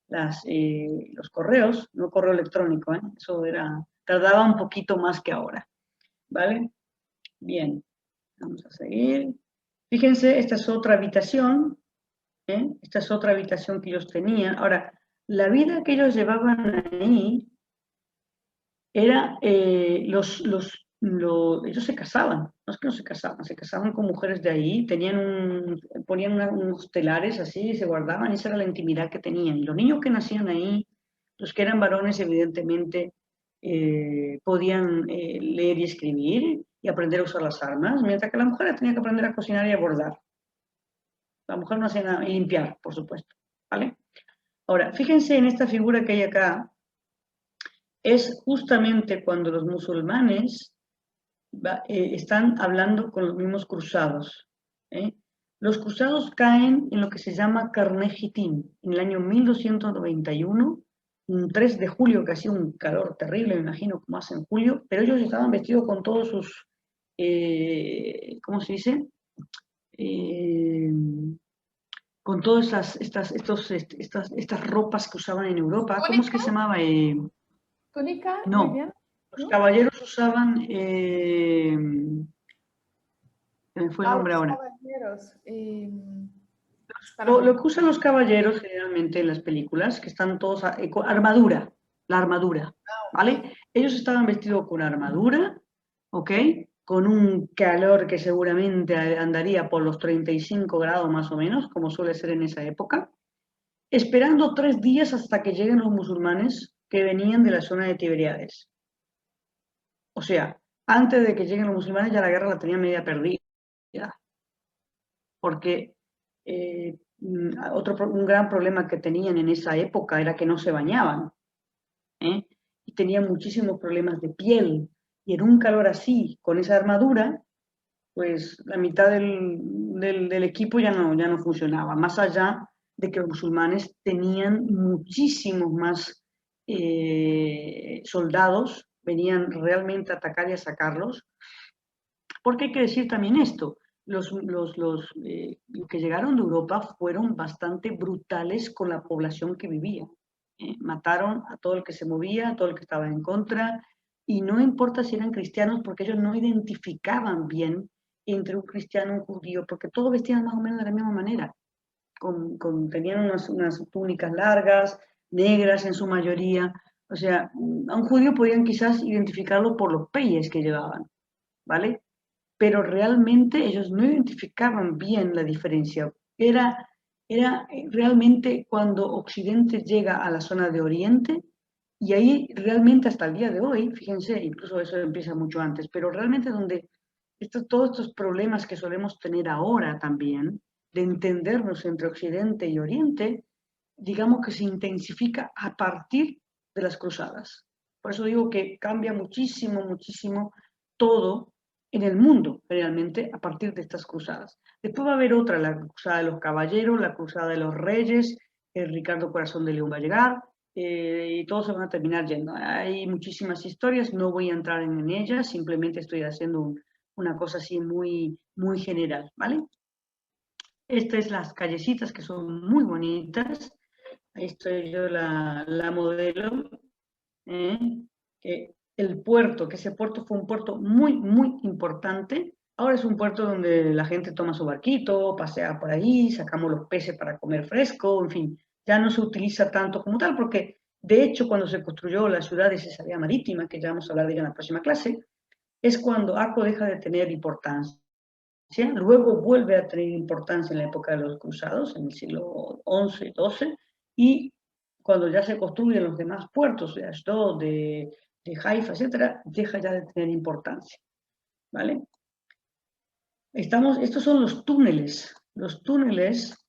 los correos, no correo electrónico, eso tardaba un poquito más que ahora, ¿vale? Bien, vamos a seguir. Fíjense, esta es otra habitación, esta es otra habitación que ellos tenían. Ahora, la vida que ellos llevaban ahí era, ellos se casaban, no es que no se casaban con mujeres de ahí, ponían unos telares así y se guardaban, y esa era la intimidad que tenían. Y los niños que nacían ahí, los que eran varones, evidentemente, podían leer y escribir y aprender a usar las armas, mientras que la mujer tenía que aprender a cocinar y a bordar. La mujer no hacía nada, y limpiar, por supuesto, ¿vale? Ahora, fíjense en esta figura que hay acá, es justamente cuando los musulmanes están hablando con los mismos cruzados. ¿eh? Los cruzados caen en lo que se llama Carnegitín, en el año 1291, un 3 de julio, que hacía un calor terrible, me imagino, como hace en julio, pero ellos estaban vestidos con todos sus, ¿cómo se dice? Eh, con todas estas ropas que usaban en Europa. ¿Cómo es que ¿túnica? se llamaba? ¿Túnica, No, Liliana? los ¿No? caballeros usaban, se me fue el A nombre los ahora. caballeros. Lo Espérame. que usan los caballeros generalmente en las películas, que están todos con armadura, la armadura, Ok. ¿vale? Ellos estaban vestidos con armadura, ¿ok? Con un calor que seguramente andaría por los 35 grados más o menos, como suele ser en esa época, esperando 3 días hasta que lleguen los musulmanes que venían de la zona de Tiberíades. O sea, antes de que lleguen los musulmanes ya la guerra la tenían media perdida, porque un gran problema que tenían en esa época era que no se bañaban, ¿eh? Y tenían muchísimos problemas de piel, y en un calor así, con esa armadura, pues la mitad del equipo ya no funcionaba, más allá de que los musulmanes tenían muchísimos más soldados, venían realmente a atacar y a sacarlos. Porque hay que decir también esto, los que llegaron de Europa fueron bastante brutales con la población que vivía. Mataron a todo el que se movía, a todo el que estaba en contra, y no importa si eran cristianos, porque ellos no identificaban bien entre un cristiano y un judío, porque todos vestían más o menos de la misma manera. Tenían unas túnicas largas, negras en su mayoría. O sea, a un judío podían quizás identificarlo por los peyes que llevaban, ¿vale? Pero realmente ellos no identificaban bien la diferencia. Era realmente cuando Occidente llega a la zona de Oriente, y ahí realmente hasta el día de hoy, fíjense, incluso eso empieza mucho antes, pero realmente donde todos estos problemas que solemos tener ahora también, de entendernos entre Occidente y Oriente, digamos que se intensifica a partir de las cruzadas. Por eso digo que cambia muchísimo, muchísimo todo en el mundo, realmente, a partir de estas cruzadas. Después va a haber otra, la cruzada de los caballeros, la cruzada de los reyes, Ricardo Corazón de León va a llegar, y todos se van a terminar yendo. Hay muchísimas historias, no voy a entrar en ellas, simplemente estoy haciendo una cosa así muy, muy general, ¿vale? Estas es las callecitas que son muy bonitas. Ahí estoy yo la modelo. Que el puerto, que ese puerto fue un puerto muy, muy importante. Ahora es un puerto donde la gente toma su barquito, pasea por ahí, sacamos los peces para comer fresco, en fin, ya no se utiliza tanto como tal, porque de hecho cuando se construyó la ciudad de Cesarea Marítima, que ya vamos a hablar de ella en la próxima clase, es cuando Acco deja de tener importancia. Luego vuelve a tener importancia en la época de los cruzados, en el siglo XI, XII, y cuando ya se construyen los demás puertos de Ashdod, de Haifa, etcétera, deja ya de tener importancia, ¿vale? Estos son los túneles. Los túneles,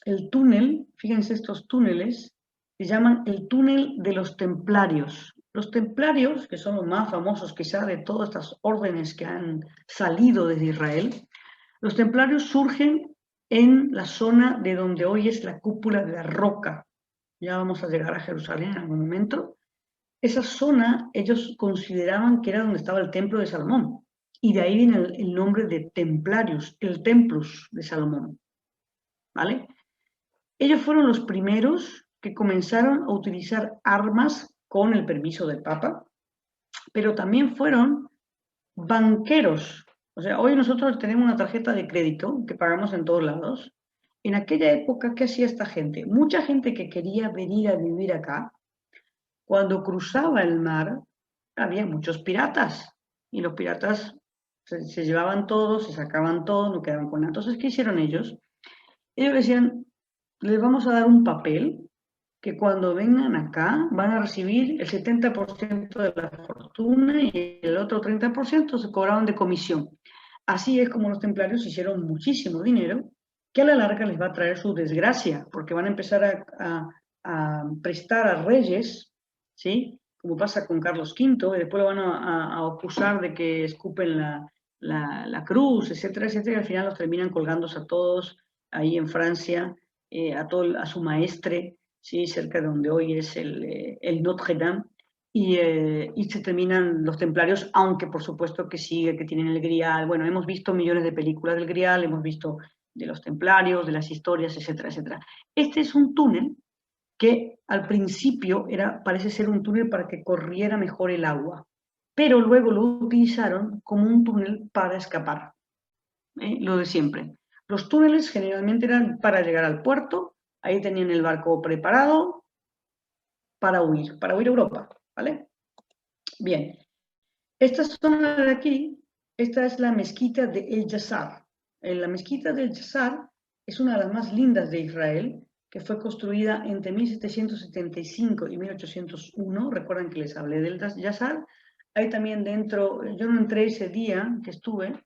el túnel, fíjense estos túneles, se llaman el túnel de los templarios. Los templarios, que son los más famosos quizá de todas estas órdenes que han salido desde Israel, los templarios surgen en la zona de donde hoy es la cúpula de la roca. Ya vamos a llegar a Jerusalén en algún momento. Esa zona ellos consideraban que era donde estaba el templo de Salomón. Y de ahí viene el nombre de templarios, el templus de Salomón. ¿Vale? Ellos fueron los primeros que comenzaron a utilizar armas con el permiso del Papa, pero también fueron banqueros. O sea, hoy nosotros tenemos una tarjeta de crédito que pagamos en todos lados. En aquella época, ¿qué hacía esta gente? Mucha gente que quería venir a vivir acá, cuando cruzaba el mar, había muchos piratas. Y los piratas se llevaban todo, se sacaban todo, no quedaban con nada. Entonces, ¿qué hicieron ellos? Ellos decían, les vamos a dar un papel que cuando vengan acá van a recibir el 70% de la fortuna y el otro 30% se cobraban de comisión. Así es como los templarios hicieron muchísimo dinero, que a la larga les va a traer su desgracia, porque van a empezar a prestar a reyes, ¿sí? Como pasa con Carlos V, y después lo van a acusar de que escupen la cruz, etcétera, etcétera, y al final los terminan colgándose a todos ahí en Francia, a su maestre, ¿sí? Cerca de donde hoy es el Notre Dame, y se terminan los templarios, aunque por supuesto que sigue, que tienen el Grial. Bueno, hemos visto millones de películas del Grial, hemos visto de los templarios, de las historias, etcétera, etcétera. Este es un túnel que al principio parece ser un túnel para que corriera mejor el agua, pero luego lo utilizaron como un túnel para escapar, lo de siempre. Los túneles generalmente eran para llegar al puerto, ahí tenían el barco preparado para huir a Europa, ¿vale? Bien, esta zona de aquí, esta es la mezquita de El Yazar. La mezquita de El Yazar es una de las más lindas de Israel, que fue construida entre 1775 y 1801. Recuerdan que les hablé del Yazar. Hay también dentro, yo no entré ese día que estuve,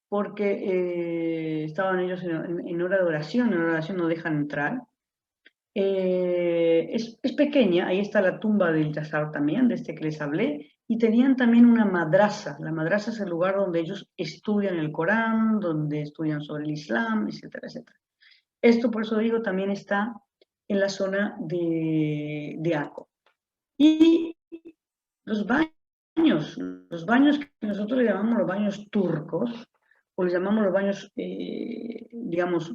porque estaban ellos en hora de oración, en hora de oración no dejan entrar. Es pequeña, ahí está la tumba del Yazar también, de este que les hablé, y tenían también una madrasa. La madrasa es el lugar donde ellos estudian el Corán, donde estudian sobre el Islam, etcétera, etcétera. Esto, por eso digo, también está en la zona de Aco. Y los baños que nosotros le llamamos los baños turcos, o le llamamos los baños, digamos,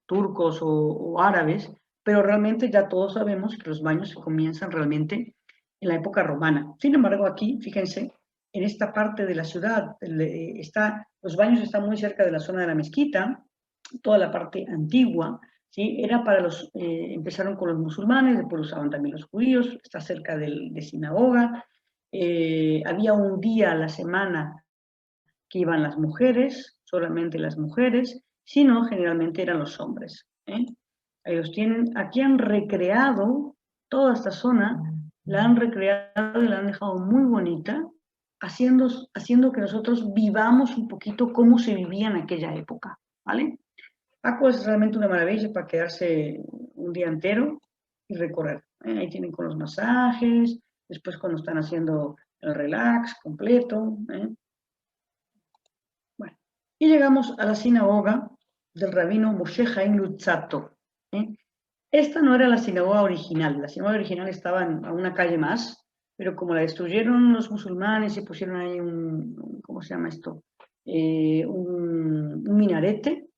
turcos o árabes, pero realmente ya todos sabemos que los baños se comienzan realmente en la época romana. Sin embargo, aquí, fíjense, en esta parte de la ciudad, los baños están muy cerca de la zona de la mezquita, toda la parte antigua, ¿sí? Era para empezaron con los musulmanes, después lo usaban también los judíos, está cerca de sinagoga, había un día a la semana que iban las mujeres, solamente las mujeres, sino generalmente eran los hombres. Ellos aquí han recreado toda esta zona, la han recreado y la han dejado muy bonita, haciendo que nosotros vivamos un poquito cómo se vivía en aquella época, ¿vale? Aco es realmente una maravilla para quedarse un día entero y recorrer. Ahí tienen con los masajes, después cuando están haciendo el relax completo. Bueno, y llegamos a la sinagoga del rabino Moshe Chaim Luzzatto. Esta no era la sinagoga original, la sinagoga original estaba a una calle más, pero como la destruyeron los musulmanes y pusieron ahí ¿cómo se llama esto? Un minarete,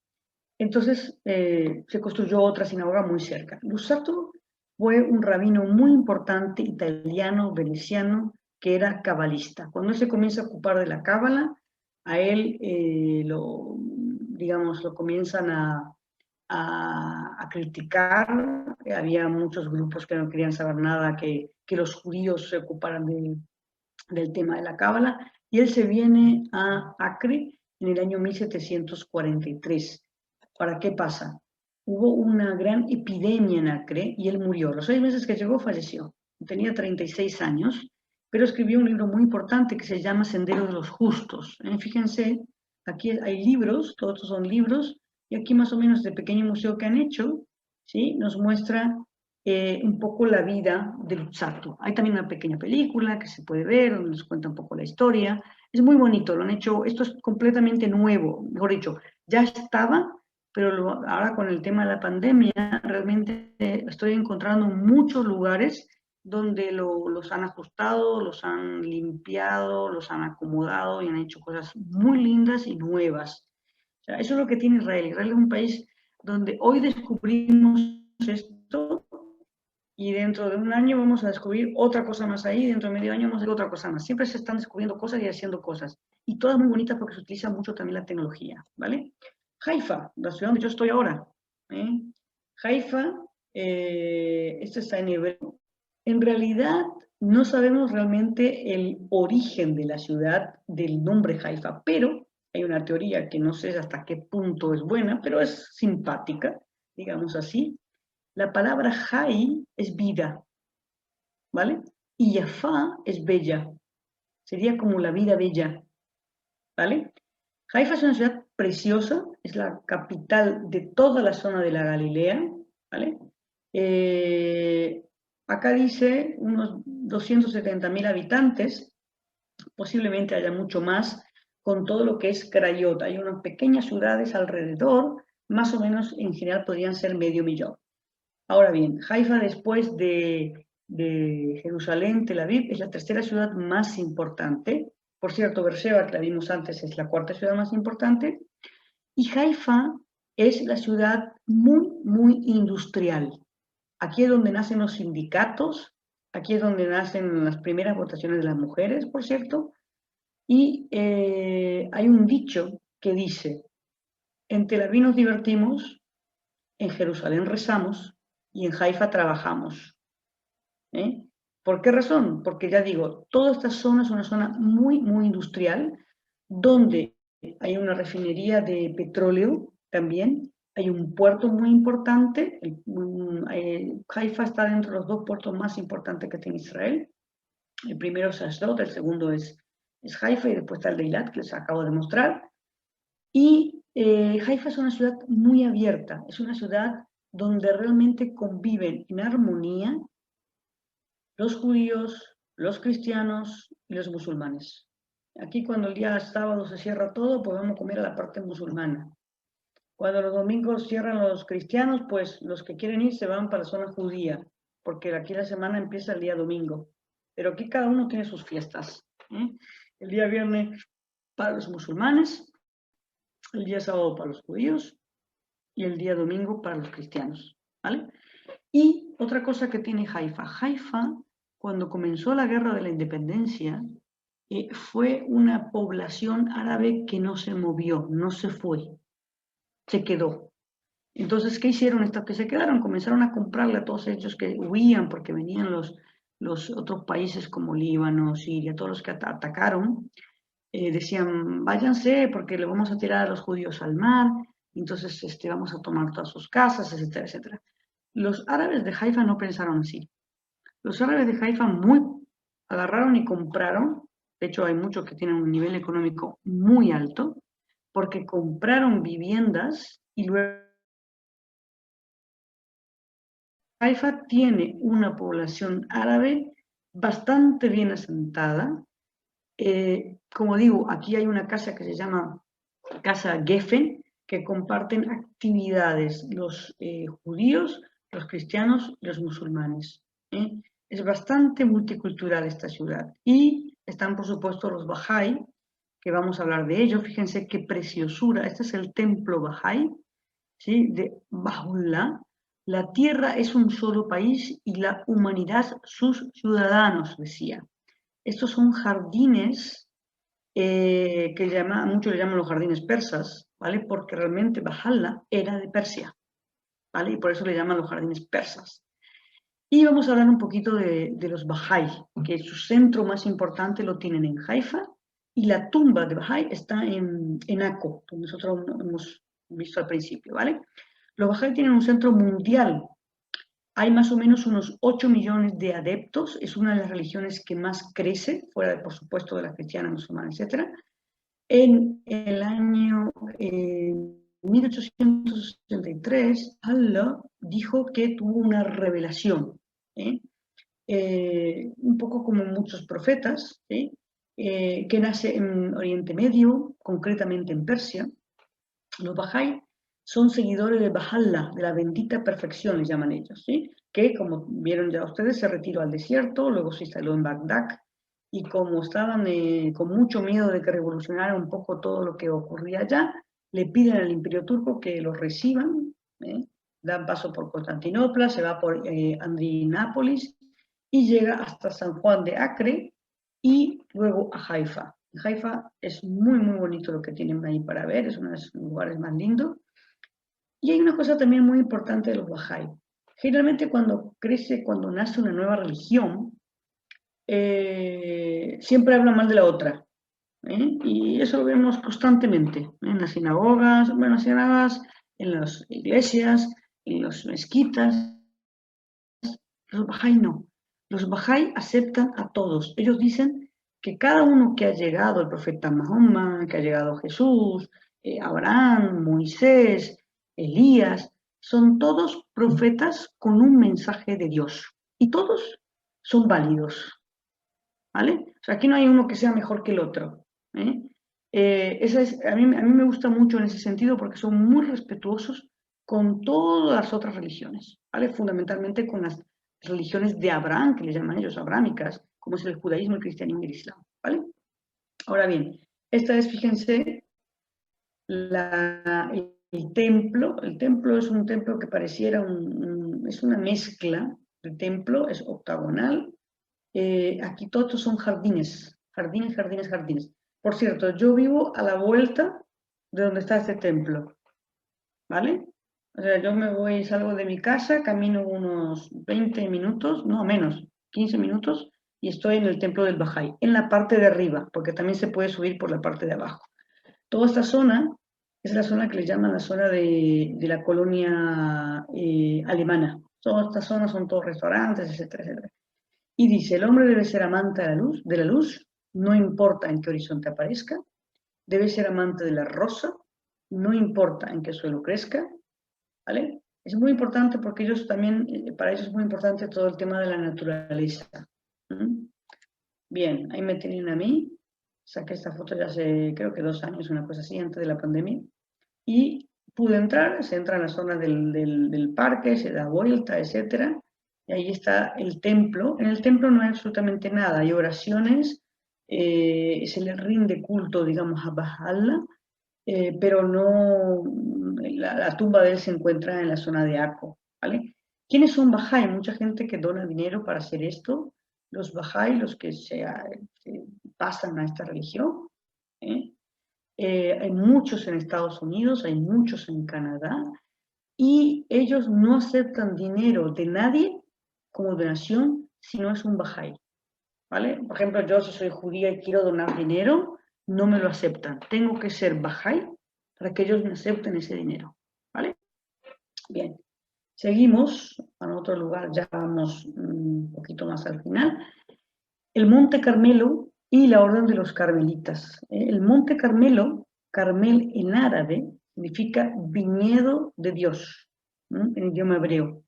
entonces se construyó otra sinagoga muy cerca. Luzzatto fue un rabino muy importante, italiano, veneciano, que era cabalista. Cuando él se comienza a ocupar de la cábala, a él digamos, lo comienzan a criticar. Había muchos grupos que no querían saber nada, que los judíos se ocuparan del tema de la cábala, y él se viene a Acre en el año 1743. ¿Para qué pasa? Hubo una gran epidemia en Acre y él murió. Los 6 meses que llegó falleció. Tenía 36 años, pero escribió un libro muy importante que se llama Sendero de los Justos. Fíjense, aquí hay libros, todos estos son libros, y aquí más o menos de pequeño museo que han hecho, ¿sí? Nos muestra un poco la vida de Luzzatto. Hay también una pequeña película que se puede ver, donde nos cuenta un poco la historia. Es muy bonito, lo han hecho, esto es completamente nuevo, mejor dicho, ya estaba, pero ahora con el tema de la pandemia, realmente estoy encontrando muchos lugares donde los han ajustado, los han limpiado, los han acomodado y han hecho cosas muy lindas y nuevas. O sea, eso es lo que tiene Israel. Israel es un país donde hoy descubrimos esto y dentro de un año vamos a descubrir otra cosa más ahí, dentro de medio año vamos a ver otra cosa más. Siempre se están descubriendo cosas y haciendo cosas. Y todas muy bonitas porque se utiliza mucho también la tecnología, ¿vale? Haifa, la ciudad donde yo estoy ahora. Haifa, esto está en hebreo. En realidad no sabemos realmente el origen de la ciudad del nombre Haifa, pero hay una teoría que no sé hasta qué punto es buena, pero es simpática, digamos así. La palabra Hai es vida, ¿vale? Y Jaffa es bella, sería como la vida bella, ¿vale? Haifa es una ciudad preciosa, es la capital de toda la zona de la Galilea, ¿vale? Acá dice unos 270.000 habitantes, posiblemente haya mucho más, con todo lo que es Crayot. Hay unas pequeñas ciudades alrededor, más o menos en general podrían ser medio millón. Ahora bien, Haifa después de Jerusalén, Tel Aviv, es la tercera ciudad más importante. Por cierto, Beersheba, que la vimos antes, es la cuarta ciudad más importante. Y Haifa es la ciudad muy, muy industrial. Aquí es donde nacen los sindicatos, aquí es donde nacen las primeras votaciones de las mujeres, por cierto. Y hay un dicho que dice, en Tel Aviv nos divertimos, en Jerusalén rezamos y en Haifa trabajamos. ¿Por qué razón? Porque ya digo, toda esta zona es una zona muy, muy industrial, donde hay una refinería de petróleo también, hay un puerto muy importante, Haifa está dentro de los 2 puertos más importantes que tiene Israel. El primero es Ashdod, el segundo es Haifa y después está el de Eilat, que les acabo de mostrar. Y Haifa es una ciudad muy abierta, es una ciudad donde realmente conviven en armonía los judíos, los cristianos y los musulmanes. Aquí cuando el día sábado se cierra todo, podemos comer a la parte musulmana. Cuando los domingos cierran los cristianos, pues los que quieren ir se van para la zona judía, porque aquí la semana empieza el día domingo. Pero aquí cada uno tiene sus fiestas. El día viernes para los musulmanes, el día sábado para los judíos y el día domingo para los cristianos. ¿Vale? Y otra cosa que tiene Haifa. Haifa, cuando comenzó la guerra de la independencia, fue una población árabe que no se movió, no se fue, se quedó. Entonces, ¿qué hicieron estos que se quedaron? Comenzaron a comprarle a todos ellos que huían porque venían los otros países como Líbano, Siria, todos los que atacaron, decían, váyanse porque le vamos a tirar a los judíos al mar, entonces vamos a tomar todas sus casas, etcétera, etcétera. Los árabes de Haifa no pensaron así. Los árabes de Haifa agarraron y compraron, de hecho hay muchos que tienen un nivel económico muy alto, porque compraron viviendas y luego Haifa tiene una población árabe bastante bien asentada. Como digo, aquí hay una casa que se llama Casa Geffen, que comparten actividades los judíos, los cristianos y los musulmanes. Es bastante multicultural esta ciudad. Y están, por supuesto, los Bahá'í, que vamos a hablar de ellos. Fíjense qué preciosura. Este es el templo Bahá'í, ¿sí? De Baha'u'lláh. La tierra es un solo país y la humanidad sus ciudadanos, decía. Estos son jardines que muchos le llaman los jardines persas, ¿vale? Porque realmente Valhalla era de Persia, ¿vale? Y por eso le llaman los jardines persas. Y vamos a hablar un poquito de los Bahá'í, que su centro más importante lo tienen en Haifa y la tumba de Bahá'í está en Akko, como nosotros hemos visto al principio, ¿vale? Los Bahá'í tienen un centro mundial. Hay más o menos unos 8 millones de adeptos. Es una de las religiones que más crece, fuera, por supuesto, de la cristiana, musulmana, etc. En el año 1863, Allah dijo que tuvo una revelación, un poco como muchos profetas, que nace en Oriente Medio, concretamente en Persia. Los Bahá'í son seguidores de Baha'u'lláh, de la bendita perfección, les llaman ellos, ¿sí? Que, como vieron ya ustedes, se retiró al desierto, luego se instaló en Bagdad, y como estaban con mucho miedo de que revolucionara un poco todo lo que ocurría allá, le piden al Imperio Turco que los reciban, dan paso por Constantinopla, se va por Andrinápolis y llega hasta San Juan de Acre y luego a Haifa. Haifa es muy, muy bonito lo que tienen ahí para ver, es uno de los lugares más lindos. Y hay una cosa también muy importante de los Bahá'í. Generalmente cuando nace una nueva religión, siempre habla mal de la otra. Y eso lo vemos constantemente en las sinagogas, bueno, en las sinagogas, en las iglesias, en las mezquitas. Los Bahá'í no. Los Bahá'í aceptan a todos. Ellos dicen que cada uno que ha llegado, el profeta Mahoma, que ha llegado Jesús, Abraham, Moisés, Elías, son todos profetas con un mensaje de Dios. Y todos son válidos. ¿Vale? O sea, aquí no hay uno que sea mejor que el otro. A mí me gusta mucho en ese sentido porque son muy respetuosos con todas las otras religiones, ¿vale? Fundamentalmente con las religiones de Abraham, que le llaman ellos abrámicas, como es el judaísmo, el cristianismo y el islam, ¿vale? Ahora bien, esta es, fíjense, el templo. El templo es un templo que pareciera es una mezcla. El templo es octagonal. Aquí todos son jardines, jardines, jardines, jardines. Por cierto, yo vivo a la vuelta de donde está este templo, ¿vale? O sea, yo salgo de mi casa, camino unos 20 minutos, no menos, 15 minutos, y estoy en el templo del Bahá'í, en la parte de arriba, porque también se puede subir por la parte de abajo. Toda esta zona es la zona que le llaman la zona de la colonia alemana. Todas estas zonas son todos restaurantes, etcétera, etcétera. Y dice, el hombre debe ser amante de la luz, no importa en qué horizonte aparezca, debe ser amante de la rosa, no importa en qué suelo crezca, ¿vale? Es muy importante porque para ellos es muy importante todo el tema de la naturaleza. Bien, ahí me tienen a mí, saqué esta foto ya hace creo que 2 años, una cosa así, antes de la pandemia, y pude entrar, se entra en la zona del parque, se da vuelta, etc. Y ahí está el templo. En el templo no hay absolutamente nada, hay oraciones, se le rinde culto, digamos, a Bahá'u'lláh, pero no, la tumba de él se encuentra en la zona de Akko, ¿vale? ¿Quiénes son Bahá'í? Mucha gente que dona dinero para hacer esto. Los Bahá'í, los que se pasan a esta religión, ¿eh? Hay muchos en Estados Unidos, hay muchos en Canadá, y ellos no aceptan dinero de nadie como donación si no es un Bahá'í, ¿vale? Por ejemplo, yo si soy judía y quiero donar dinero, no me lo aceptan. Tengo que ser Bahá'í para que ellos me acepten ese dinero, ¿vale? Bien, seguimos a otro lugar, ya vamos un poquito más al final. El Monte Carmelo y la Orden de los Carmelitas. El Monte Carmelo, Carmel en árabe, significa viñedo de Dios, ¿no? En idioma hebreo.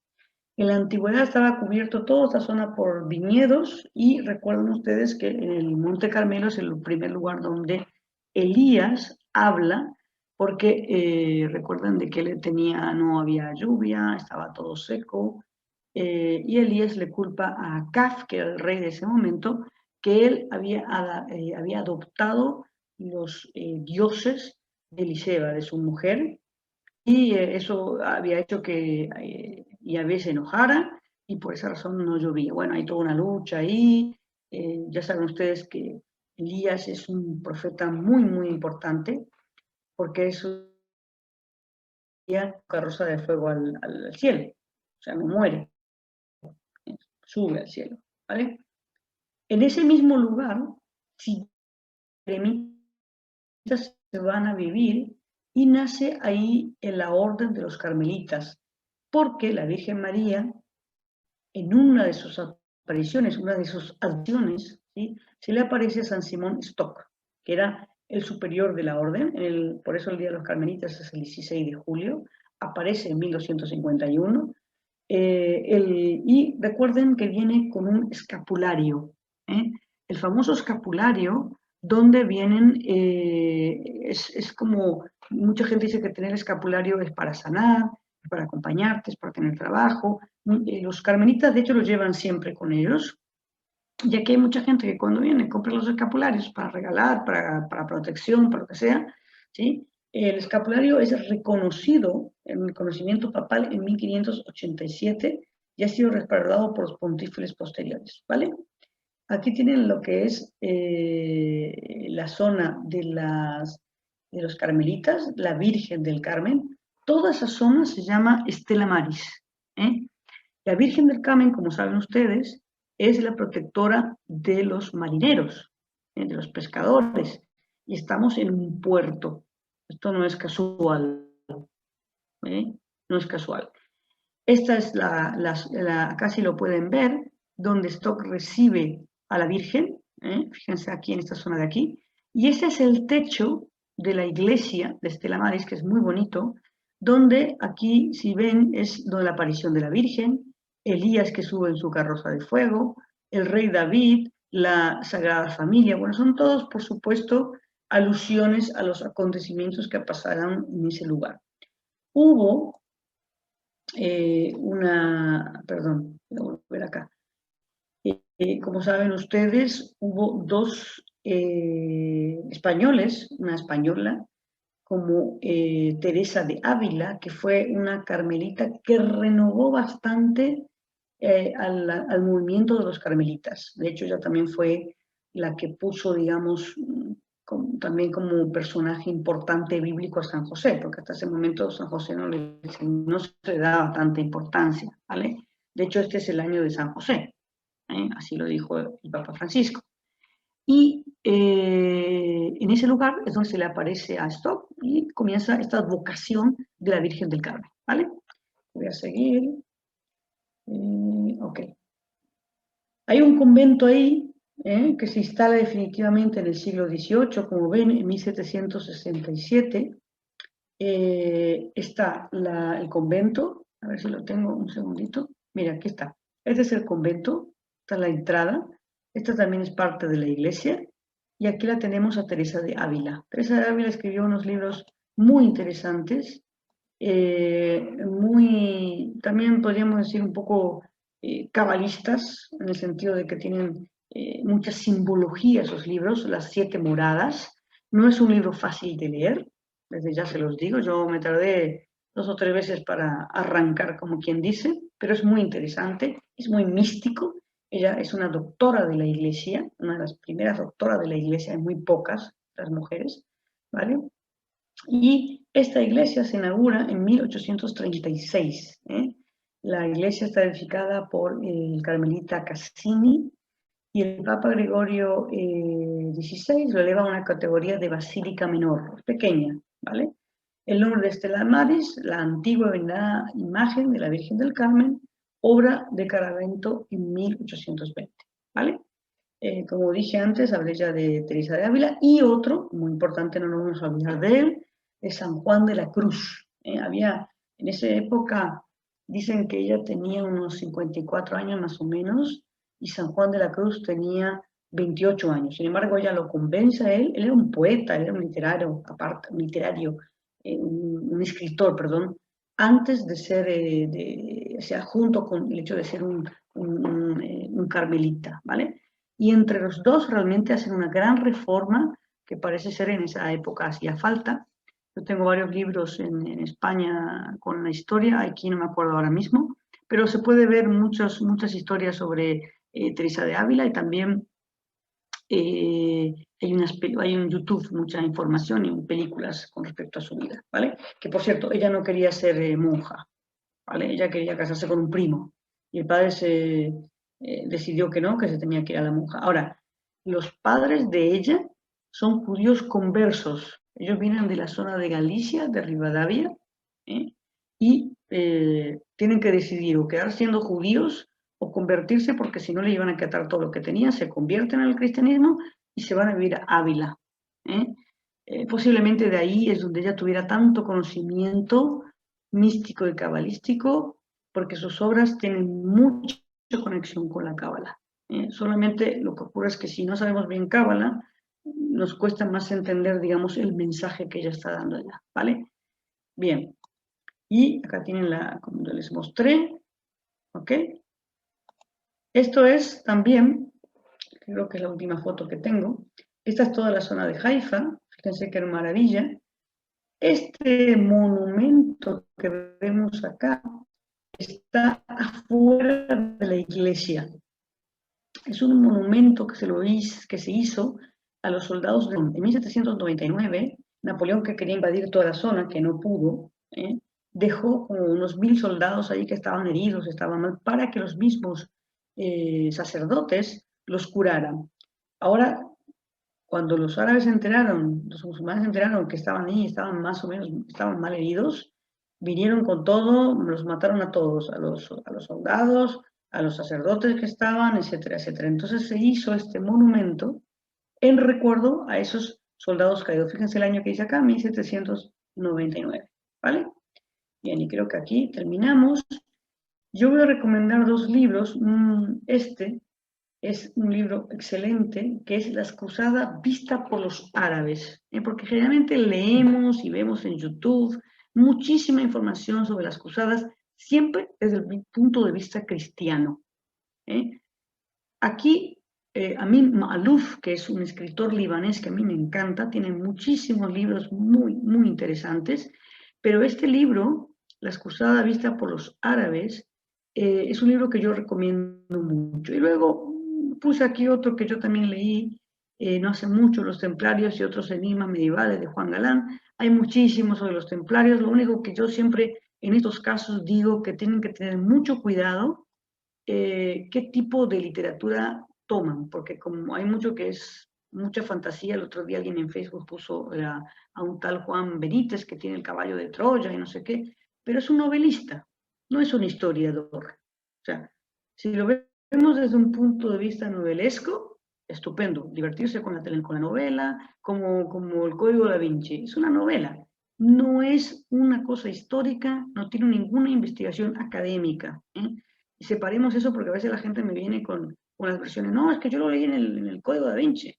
En la antigüedad estaba cubierto toda esta zona por viñedos y recuerden ustedes que en el Monte Carmelo es el primer lugar donde Elías habla, porque recuerden de que no había lluvia, estaba todo seco, y Elías le culpa a Acab, que era el rey de ese momento, que él había adoptado los dioses de Eliseba, de su mujer, y eso había hecho que Yahvé se enojara y por esa razón no llovía. Bueno, hay toda una lucha ahí. Ya saben ustedes que Elías es un profeta muy, muy importante porque es una carroza de fuego al cielo. O sea, no muere, sube al cielo, ¿vale? En ese mismo lugar, si eremitas se van a vivir y nace ahí en la orden de los carmelitas, porque la Virgen María, en una de sus apariciones, una de sus acciones, ¿sí?, se le aparece a San Simón Stock, que era el superior de la orden, por eso el Día de los Carmelitas es el 16 de julio, aparece en 1251, y recuerden que viene con un escapulario, ¿eh? El famoso escapulario donde vienen, es como, mucha gente dice que tener escapulario es para sanar, es para acompañarte, es para tener trabajo. Los carmelitas de hecho lo llevan siempre con ellos, ya que hay mucha gente que cuando viene compra los escapularios para regalar, para protección, para lo que sea, ¿sí? El escapulario es reconocido en el conocimiento papal en 1587 y ha sido respaldado por los pontífices posteriores, ¿vale? Aquí tienen lo que es la zona de los carmelitas, la Virgen del Carmen. Toda esa zona se llama Stella Maris, ¿eh? La Virgen del Carmen, como saben ustedes, es la protectora de los marineros, de los pescadores, y estamos en un puerto. Esto no es casual, ¿eh? No es casual. Esta es acá sí lo pueden ver, donde Stock recibe a la Virgen, fíjense aquí en esta zona de aquí, y ese es el techo de la iglesia de Stella Maris, que es muy bonito, donde aquí, si ven, es donde la aparición de la Virgen, Elías que sube en su carroza de fuego, el rey David, la Sagrada Familia, bueno, son todos, por supuesto, alusiones a los acontecimientos que pasaron en ese lugar. Hubo perdón, voy a volver acá. Como saben ustedes, hubo dos españoles, una española como Teresa de Ávila, que fue una carmelita que renovó bastante al movimiento de los carmelitas. De hecho, ella también fue la que puso, digamos, también como personaje importante bíblico a San José, porque hasta ese momento San José no se le daba tanta importancia, ¿vale? De hecho, este es el año de San José, así lo dijo el Papa Francisco. Y en ese lugar es donde se le aparece a Stock y comienza esta advocación de la Virgen del Carmen, ¿vale? Voy a seguir. Ok. Hay un convento ahí que se instala definitivamente en el siglo XVIII, como ven, en 1767. Está el convento, a ver si lo tengo un segundito. Mira, aquí está. Este es el convento, está la entrada. Esta también es parte de la iglesia. Y aquí la tenemos a Teresa de Ávila. Teresa de Ávila escribió unos libros muy interesantes también podríamos decir un poco cabalistas, en el sentido de que tienen mucha simbología esos libros, las 7 moradas. No es un libro fácil de leer, desde ya se los digo, yo me tardé 2 o 3 veces para arrancar, como quien dice, pero es muy interesante, es muy místico. Ella es una doctora de la iglesia, una de las primeras doctoras de la iglesia, hay muy pocas las mujeres, ¿vale? Y esta iglesia se inaugura en 1836. La iglesia está edificada por el carmelita Cassini y el Papa Gregorio XVI lo eleva a una categoría de basílica menor, pequeña, ¿vale? El nombre de Stella Maris, la antigua venerada imagen de la Virgen del Carmen, obra de Caravento en 1820, ¿vale? Como dije antes, hablé ya de Teresa de Ávila, y otro, muy importante, no nos vamos a olvidar de él, es San Juan de la Cruz. En esa época, dicen que ella tenía unos 54 años más o menos, y San Juan de la Cruz tenía 28 años. Sin embargo, ella lo convence a él era un poeta, él era un literario, aparte, un escritor, perdón, antes de ser, o sea, junto con el hecho de ser un carmelita, ¿vale? Y entre los dos realmente hacen una gran reforma que parece ser en esa época hacía falta. Yo tengo varios libros en España con la historia, aquí no me acuerdo ahora mismo, pero se puede ver muchas historias sobre Teresa de Ávila, y también hay en YouTube mucha información y películas con respecto a su vida, ¿vale? Que por cierto, ella no quería ser monja, ¿vale? Ella quería casarse con un primo, y el padre decidió que no, que se tenía que ir a la monja. Ahora, los padres de ella son judíos conversos. Ellos vienen de la zona de Galicia, de Rivadavia, ¿eh? Y tienen que decidir o quedar siendo judíos o convertirse, porque si no le iban a quitar todo lo que tenían. Se convierten al cristianismo y se van a vivir a Ávila. Posiblemente de ahí es donde ella tuviera tanto conocimiento místico y cabalístico, porque sus obras tienen mucha conexión con la cábala. Solamente lo que ocurre es que si no sabemos bien cábala, nos cuesta más entender, digamos, el mensaje que ella está dando allá, ¿vale? Bien, y acá tienen como les mostré, ¿ok? Esto es también, creo que es la última foto que tengo, esta es toda la zona de Haifa, fíjense qué maravilla. Este monumento que vemos acá está afuera de la iglesia. Es un monumento que se hizo a los soldados en 1799. Napoleón, que quería invadir toda la zona, que no pudo, dejó como unos 1000 soldados ahí que estaban heridos, estaban mal, para que los mismos sacerdotes los curaran. Ahora, cuando los árabes se enteraron, los musulmanes se enteraron que estaban ahí, estaban más o menos, estaban mal heridos, vinieron con todo, los mataron a todos, a los soldados, a los sacerdotes que estaban, etcétera, etcétera. Entonces se hizo este monumento en recuerdo a esos soldados caídos. Fíjense el año que dice acá, 1799, ¿vale? Bien, y creo que aquí terminamos. Yo voy a recomendar 2 libros. Este es un libro excelente, que es Las Cruzadas vista por los árabes, porque generalmente leemos y vemos en YouTube muchísima información sobre las cruzadas, siempre desde el punto de vista cristiano. Aquí, Amin Maalouf, que es un escritor libanés que a mí me encanta, tiene muchísimos libros muy, muy interesantes, pero este libro, Las Cruzadas vista por los árabes, es un libro que yo recomiendo mucho. Y luego puse aquí otro que yo también leí no hace mucho, Los Templarios y otros enigmas medievales, de Juan Galán. Hay muchísimo sobre los templarios. Lo único que yo siempre en estos casos digo que tienen que tener mucho cuidado qué tipo de literatura toman, porque como hay mucho que es mucha fantasía. El otro día alguien en Facebook puso a un tal Juan Benítez que tiene el caballo de Troya y no sé qué, pero es un novelista, no es un historiador. O sea, si lo vemos desde un punto de vista novelesco, estupendo, divertirse con la novela, como el Código da Vinci, es una novela, no es una cosa histórica, no tiene ninguna investigación académica. Y separemos eso, porque a veces la gente me viene con las versiones, no, es que yo lo leí en el Código da Vinci.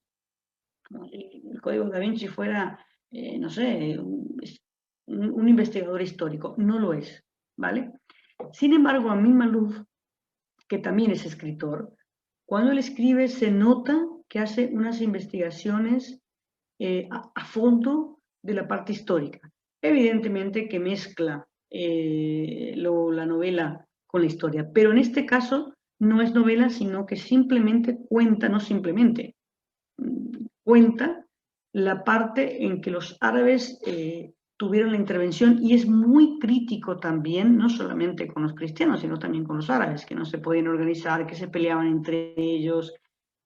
Como si el Código da Vinci fuera, no sé, un investigador histórico, no lo es, ¿vale? Sin embargo, Amin Maalouf, que también es escritor, cuando él escribe se nota que hace unas investigaciones a fondo de la parte histórica. Evidentemente que mezcla la novela con la historia, pero en este caso no es novela, sino que simplemente cuenta, no simplemente, cuenta la parte en que los árabes tuvieron la intervención, y es muy crítico también, no solamente con los cristianos, sino también con los árabes, que no se podían organizar, que se peleaban entre ellos,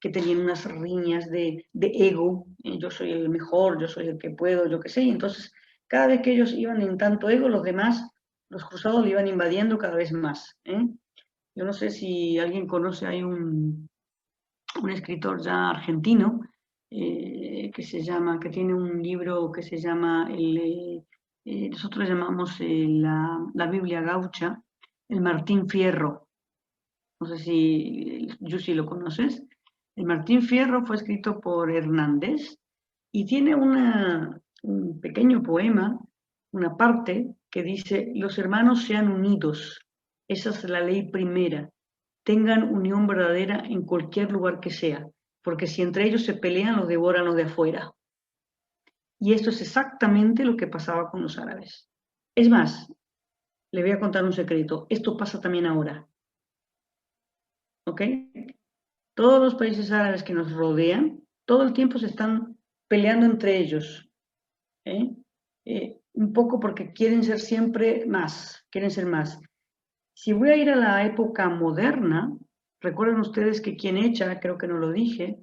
que tenían unas riñas de ego, yo soy el mejor, yo soy el que puedo, yo qué sé, y entonces cada vez que ellos iban en tanto ego, los demás, los cruzados, le iban invadiendo cada vez más. Yo no sé si alguien conoce, hay un escritor ya argentino, que tiene un libro que se llama, nosotros llamamos la Biblia Gaucha, el Martín Fierro. No sé si, Yusi, lo conoces. El Martín Fierro fue escrito por Hernández y tiene un pequeño poema, una parte que dice: los hermanos sean unidos, esa es la ley primera, tengan unión verdadera en cualquier lugar que sea, porque si entre ellos se pelean, los devoran los de afuera. Y esto es exactamente lo que pasaba con los árabes. Es más, le voy a contar un secreto, esto pasa también ahora. ¿Ok? Todos los países árabes que nos rodean, todo el tiempo se están peleando entre ellos. Un poco porque quieren ser siempre más, quieren ser más. Si voy a ir a la época moderna, recuerden ustedes que quien echa, creo que no lo dije,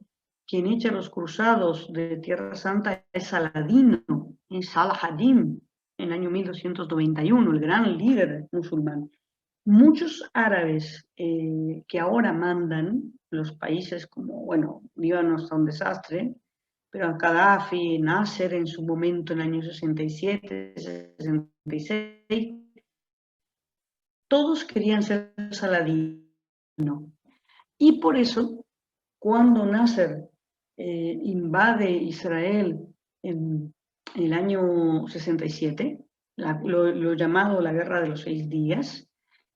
quien echa los cruzados de Tierra Santa es Saladino, es Salah ad-Din, en el año 1291, el gran líder musulmán. Muchos árabes que ahora mandan los países, como, bueno, Líbano está un desastre, pero Gaddafi, Nasser en su momento, en el año 67, 66, todos querían ser Saladino. Y por eso, cuando Nasser invade Israel en el año 67, lo llamado la Guerra de los 6 Días,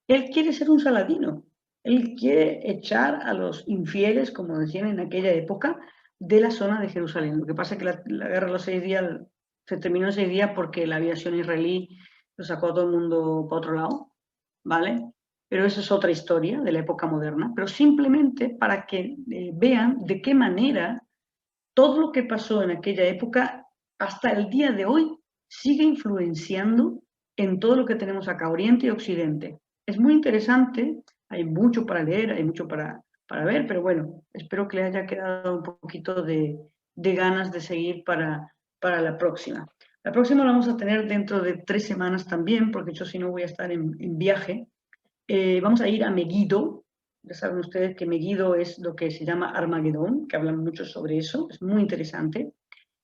él quiere ser un Saladino. Él quiere echar a los infieles, como decían en aquella época, de la zona de Jerusalén. Lo que pasa es que la Guerra de los 6 Días se terminó en 6 días porque la aviación israelí lo sacó a todo el mundo para otro lado, ¿vale? Pero eso es otra historia de la época moderna, pero simplemente para que vean de qué manera todo lo que pasó en aquella época hasta el día de hoy sigue influenciando en todo lo que tenemos acá, Oriente y Occidente. Es muy interesante, hay mucho para leer, hay mucho para ver, pero bueno, espero que les haya quedado un poquito de ganas de seguir para la próxima. La próxima la vamos a tener dentro de 3 semanas también, porque yo si no voy a estar en viaje. Vamos a ir a Megiddo. Ya saben ustedes que Megiddo es lo que se llama Armagedón, que hablan mucho sobre eso, es muy interesante.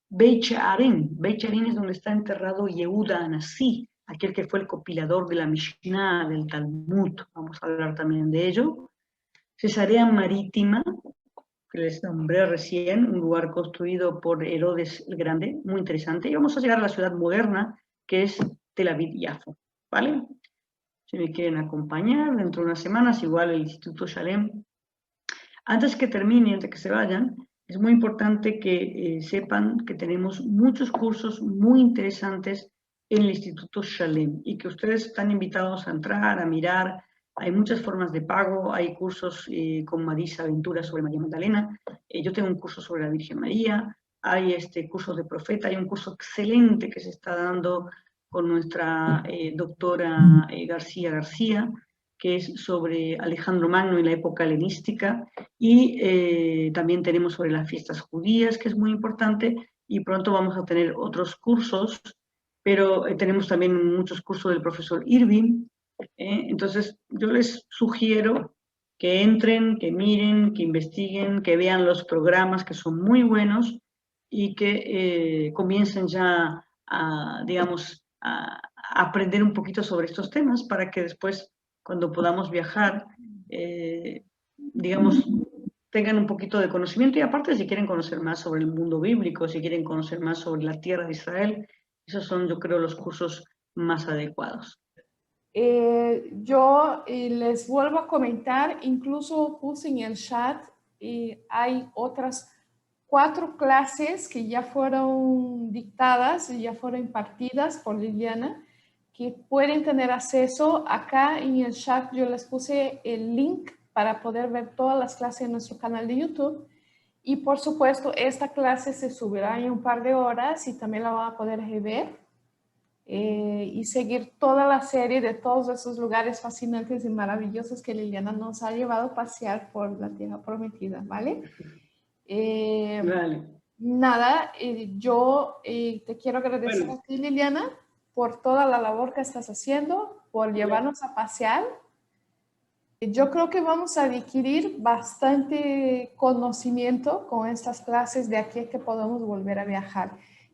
Beit She'arim es donde está enterrado Yehuda Anasí, aquel que fue el compilador de la Mishnah, del Talmud, vamos a hablar también de ello. Cesarea Marítima, que les nombré recién, un lugar construido por Herodes el Grande, muy interesante. Y vamos a llegar a la ciudad moderna, que es Tel Aviv-Yafo, ¿vale? Si me quieren acompañar dentro de unas semanas, igual el Instituto Shalem. Antes que termine, antes que se vayan, es muy importante que sepan que tenemos muchos cursos muy interesantes en el Instituto Shalem y que ustedes están invitados a entrar, a mirar. Hay muchas formas de pago, hay cursos con Marisa Ventura sobre María Magdalena, yo tengo un curso sobre la Virgen María, hay cursos de profeta, hay un curso excelente que se está dando con nuestra doctora García, que es sobre Alejandro Magno y la época helenística, y también tenemos sobre las fiestas judías, que es muy importante, y pronto vamos a tener otros cursos, pero tenemos también muchos cursos del profesor Irving. Entonces, yo les sugiero que entren, que miren, que investiguen, que vean los programas que son muy buenos y que comiencen ya a, digamos, a aprender un poquito sobre estos temas para que después, cuando podamos viajar, digamos, tengan un poquito de conocimiento. Y aparte, si quieren conocer más sobre el mundo bíblico, si quieren conocer más sobre la tierra de Israel, Esos son, yo creo, los cursos más adecuados. Yo les vuelvo a comentar, incluso puse en el chat, hay otras 4 clases que ya fueron dictadas y ya fueron impartidas por Liliana, que pueden tener acceso. Acá en el chat yo les puse el link para poder ver todas las clases en nuestro canal de YouTube. Y por supuesto, esta clase se subirá en un par de horas y también la van a poder ver. Y seguir toda la serie de todos esos lugares fascinantes y maravillosos que Liliana nos ha llevado a pasear por la Tierra Prometida, ¿vale? Vale. Nada, yo te quiero agradecer a ti, Liliana, por toda la labor que estás haciendo, por llevarnos a pasear. Yo creo que vamos a adquirir bastante conocimiento con estas clases de aquí a que podamos volver a viajar.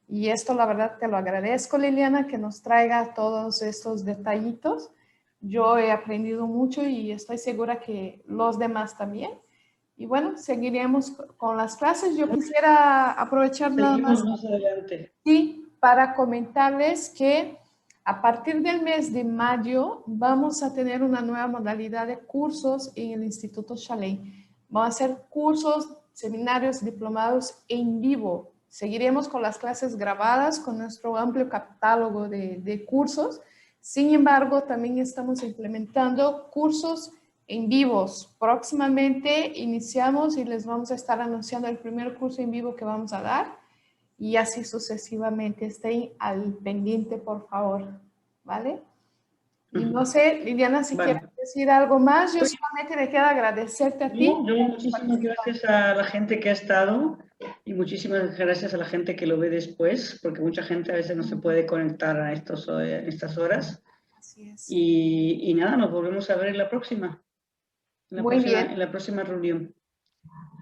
Y esto, la verdad, te lo agradezco, Liliana, que nos traiga todos estos detallitos. Yo he aprendido mucho y estoy segura que los demás también. Y bueno, seguiremos con las clases. Yo quisiera aprovechar nada más, Seguimos más adelante. sí, para comentarles que a partir del mes de mayo vamos a tener una nueva modalidad de cursos en el Instituto Chalén. Vamos a hacer cursos, seminarios, diplomados en vivo. Seguiremos con las clases grabadas, con nuestro amplio catálogo de cursos. Sin embargo, también estamos implementando cursos en vivos. Próximamente iniciamos y les vamos a estar anunciando el primer curso en vivo que vamos a dar. Y así sucesivamente. Estén al pendiente, por favor. ¿Vale? Y no sé, Liliana, si quieres decir algo más, yo solamente me queda agradecerte a ti. Yo muchísimas gracias a la gente que ha estado y muchísimas gracias a la gente que lo ve después, porque mucha gente a veces no se puede conectar a estas horas. Así es. Y nada, nos volvemos a ver en la próxima. Muy bien. En la próxima reunión.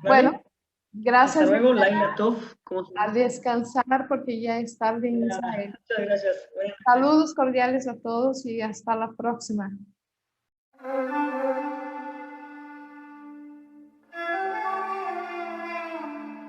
¿Vale? Bueno, Hasta gracias. luego, Laila Tov. A descansar porque ya es tarde en Israel. Muchas gracias. Saludos cordiales a todos y hasta la próxima.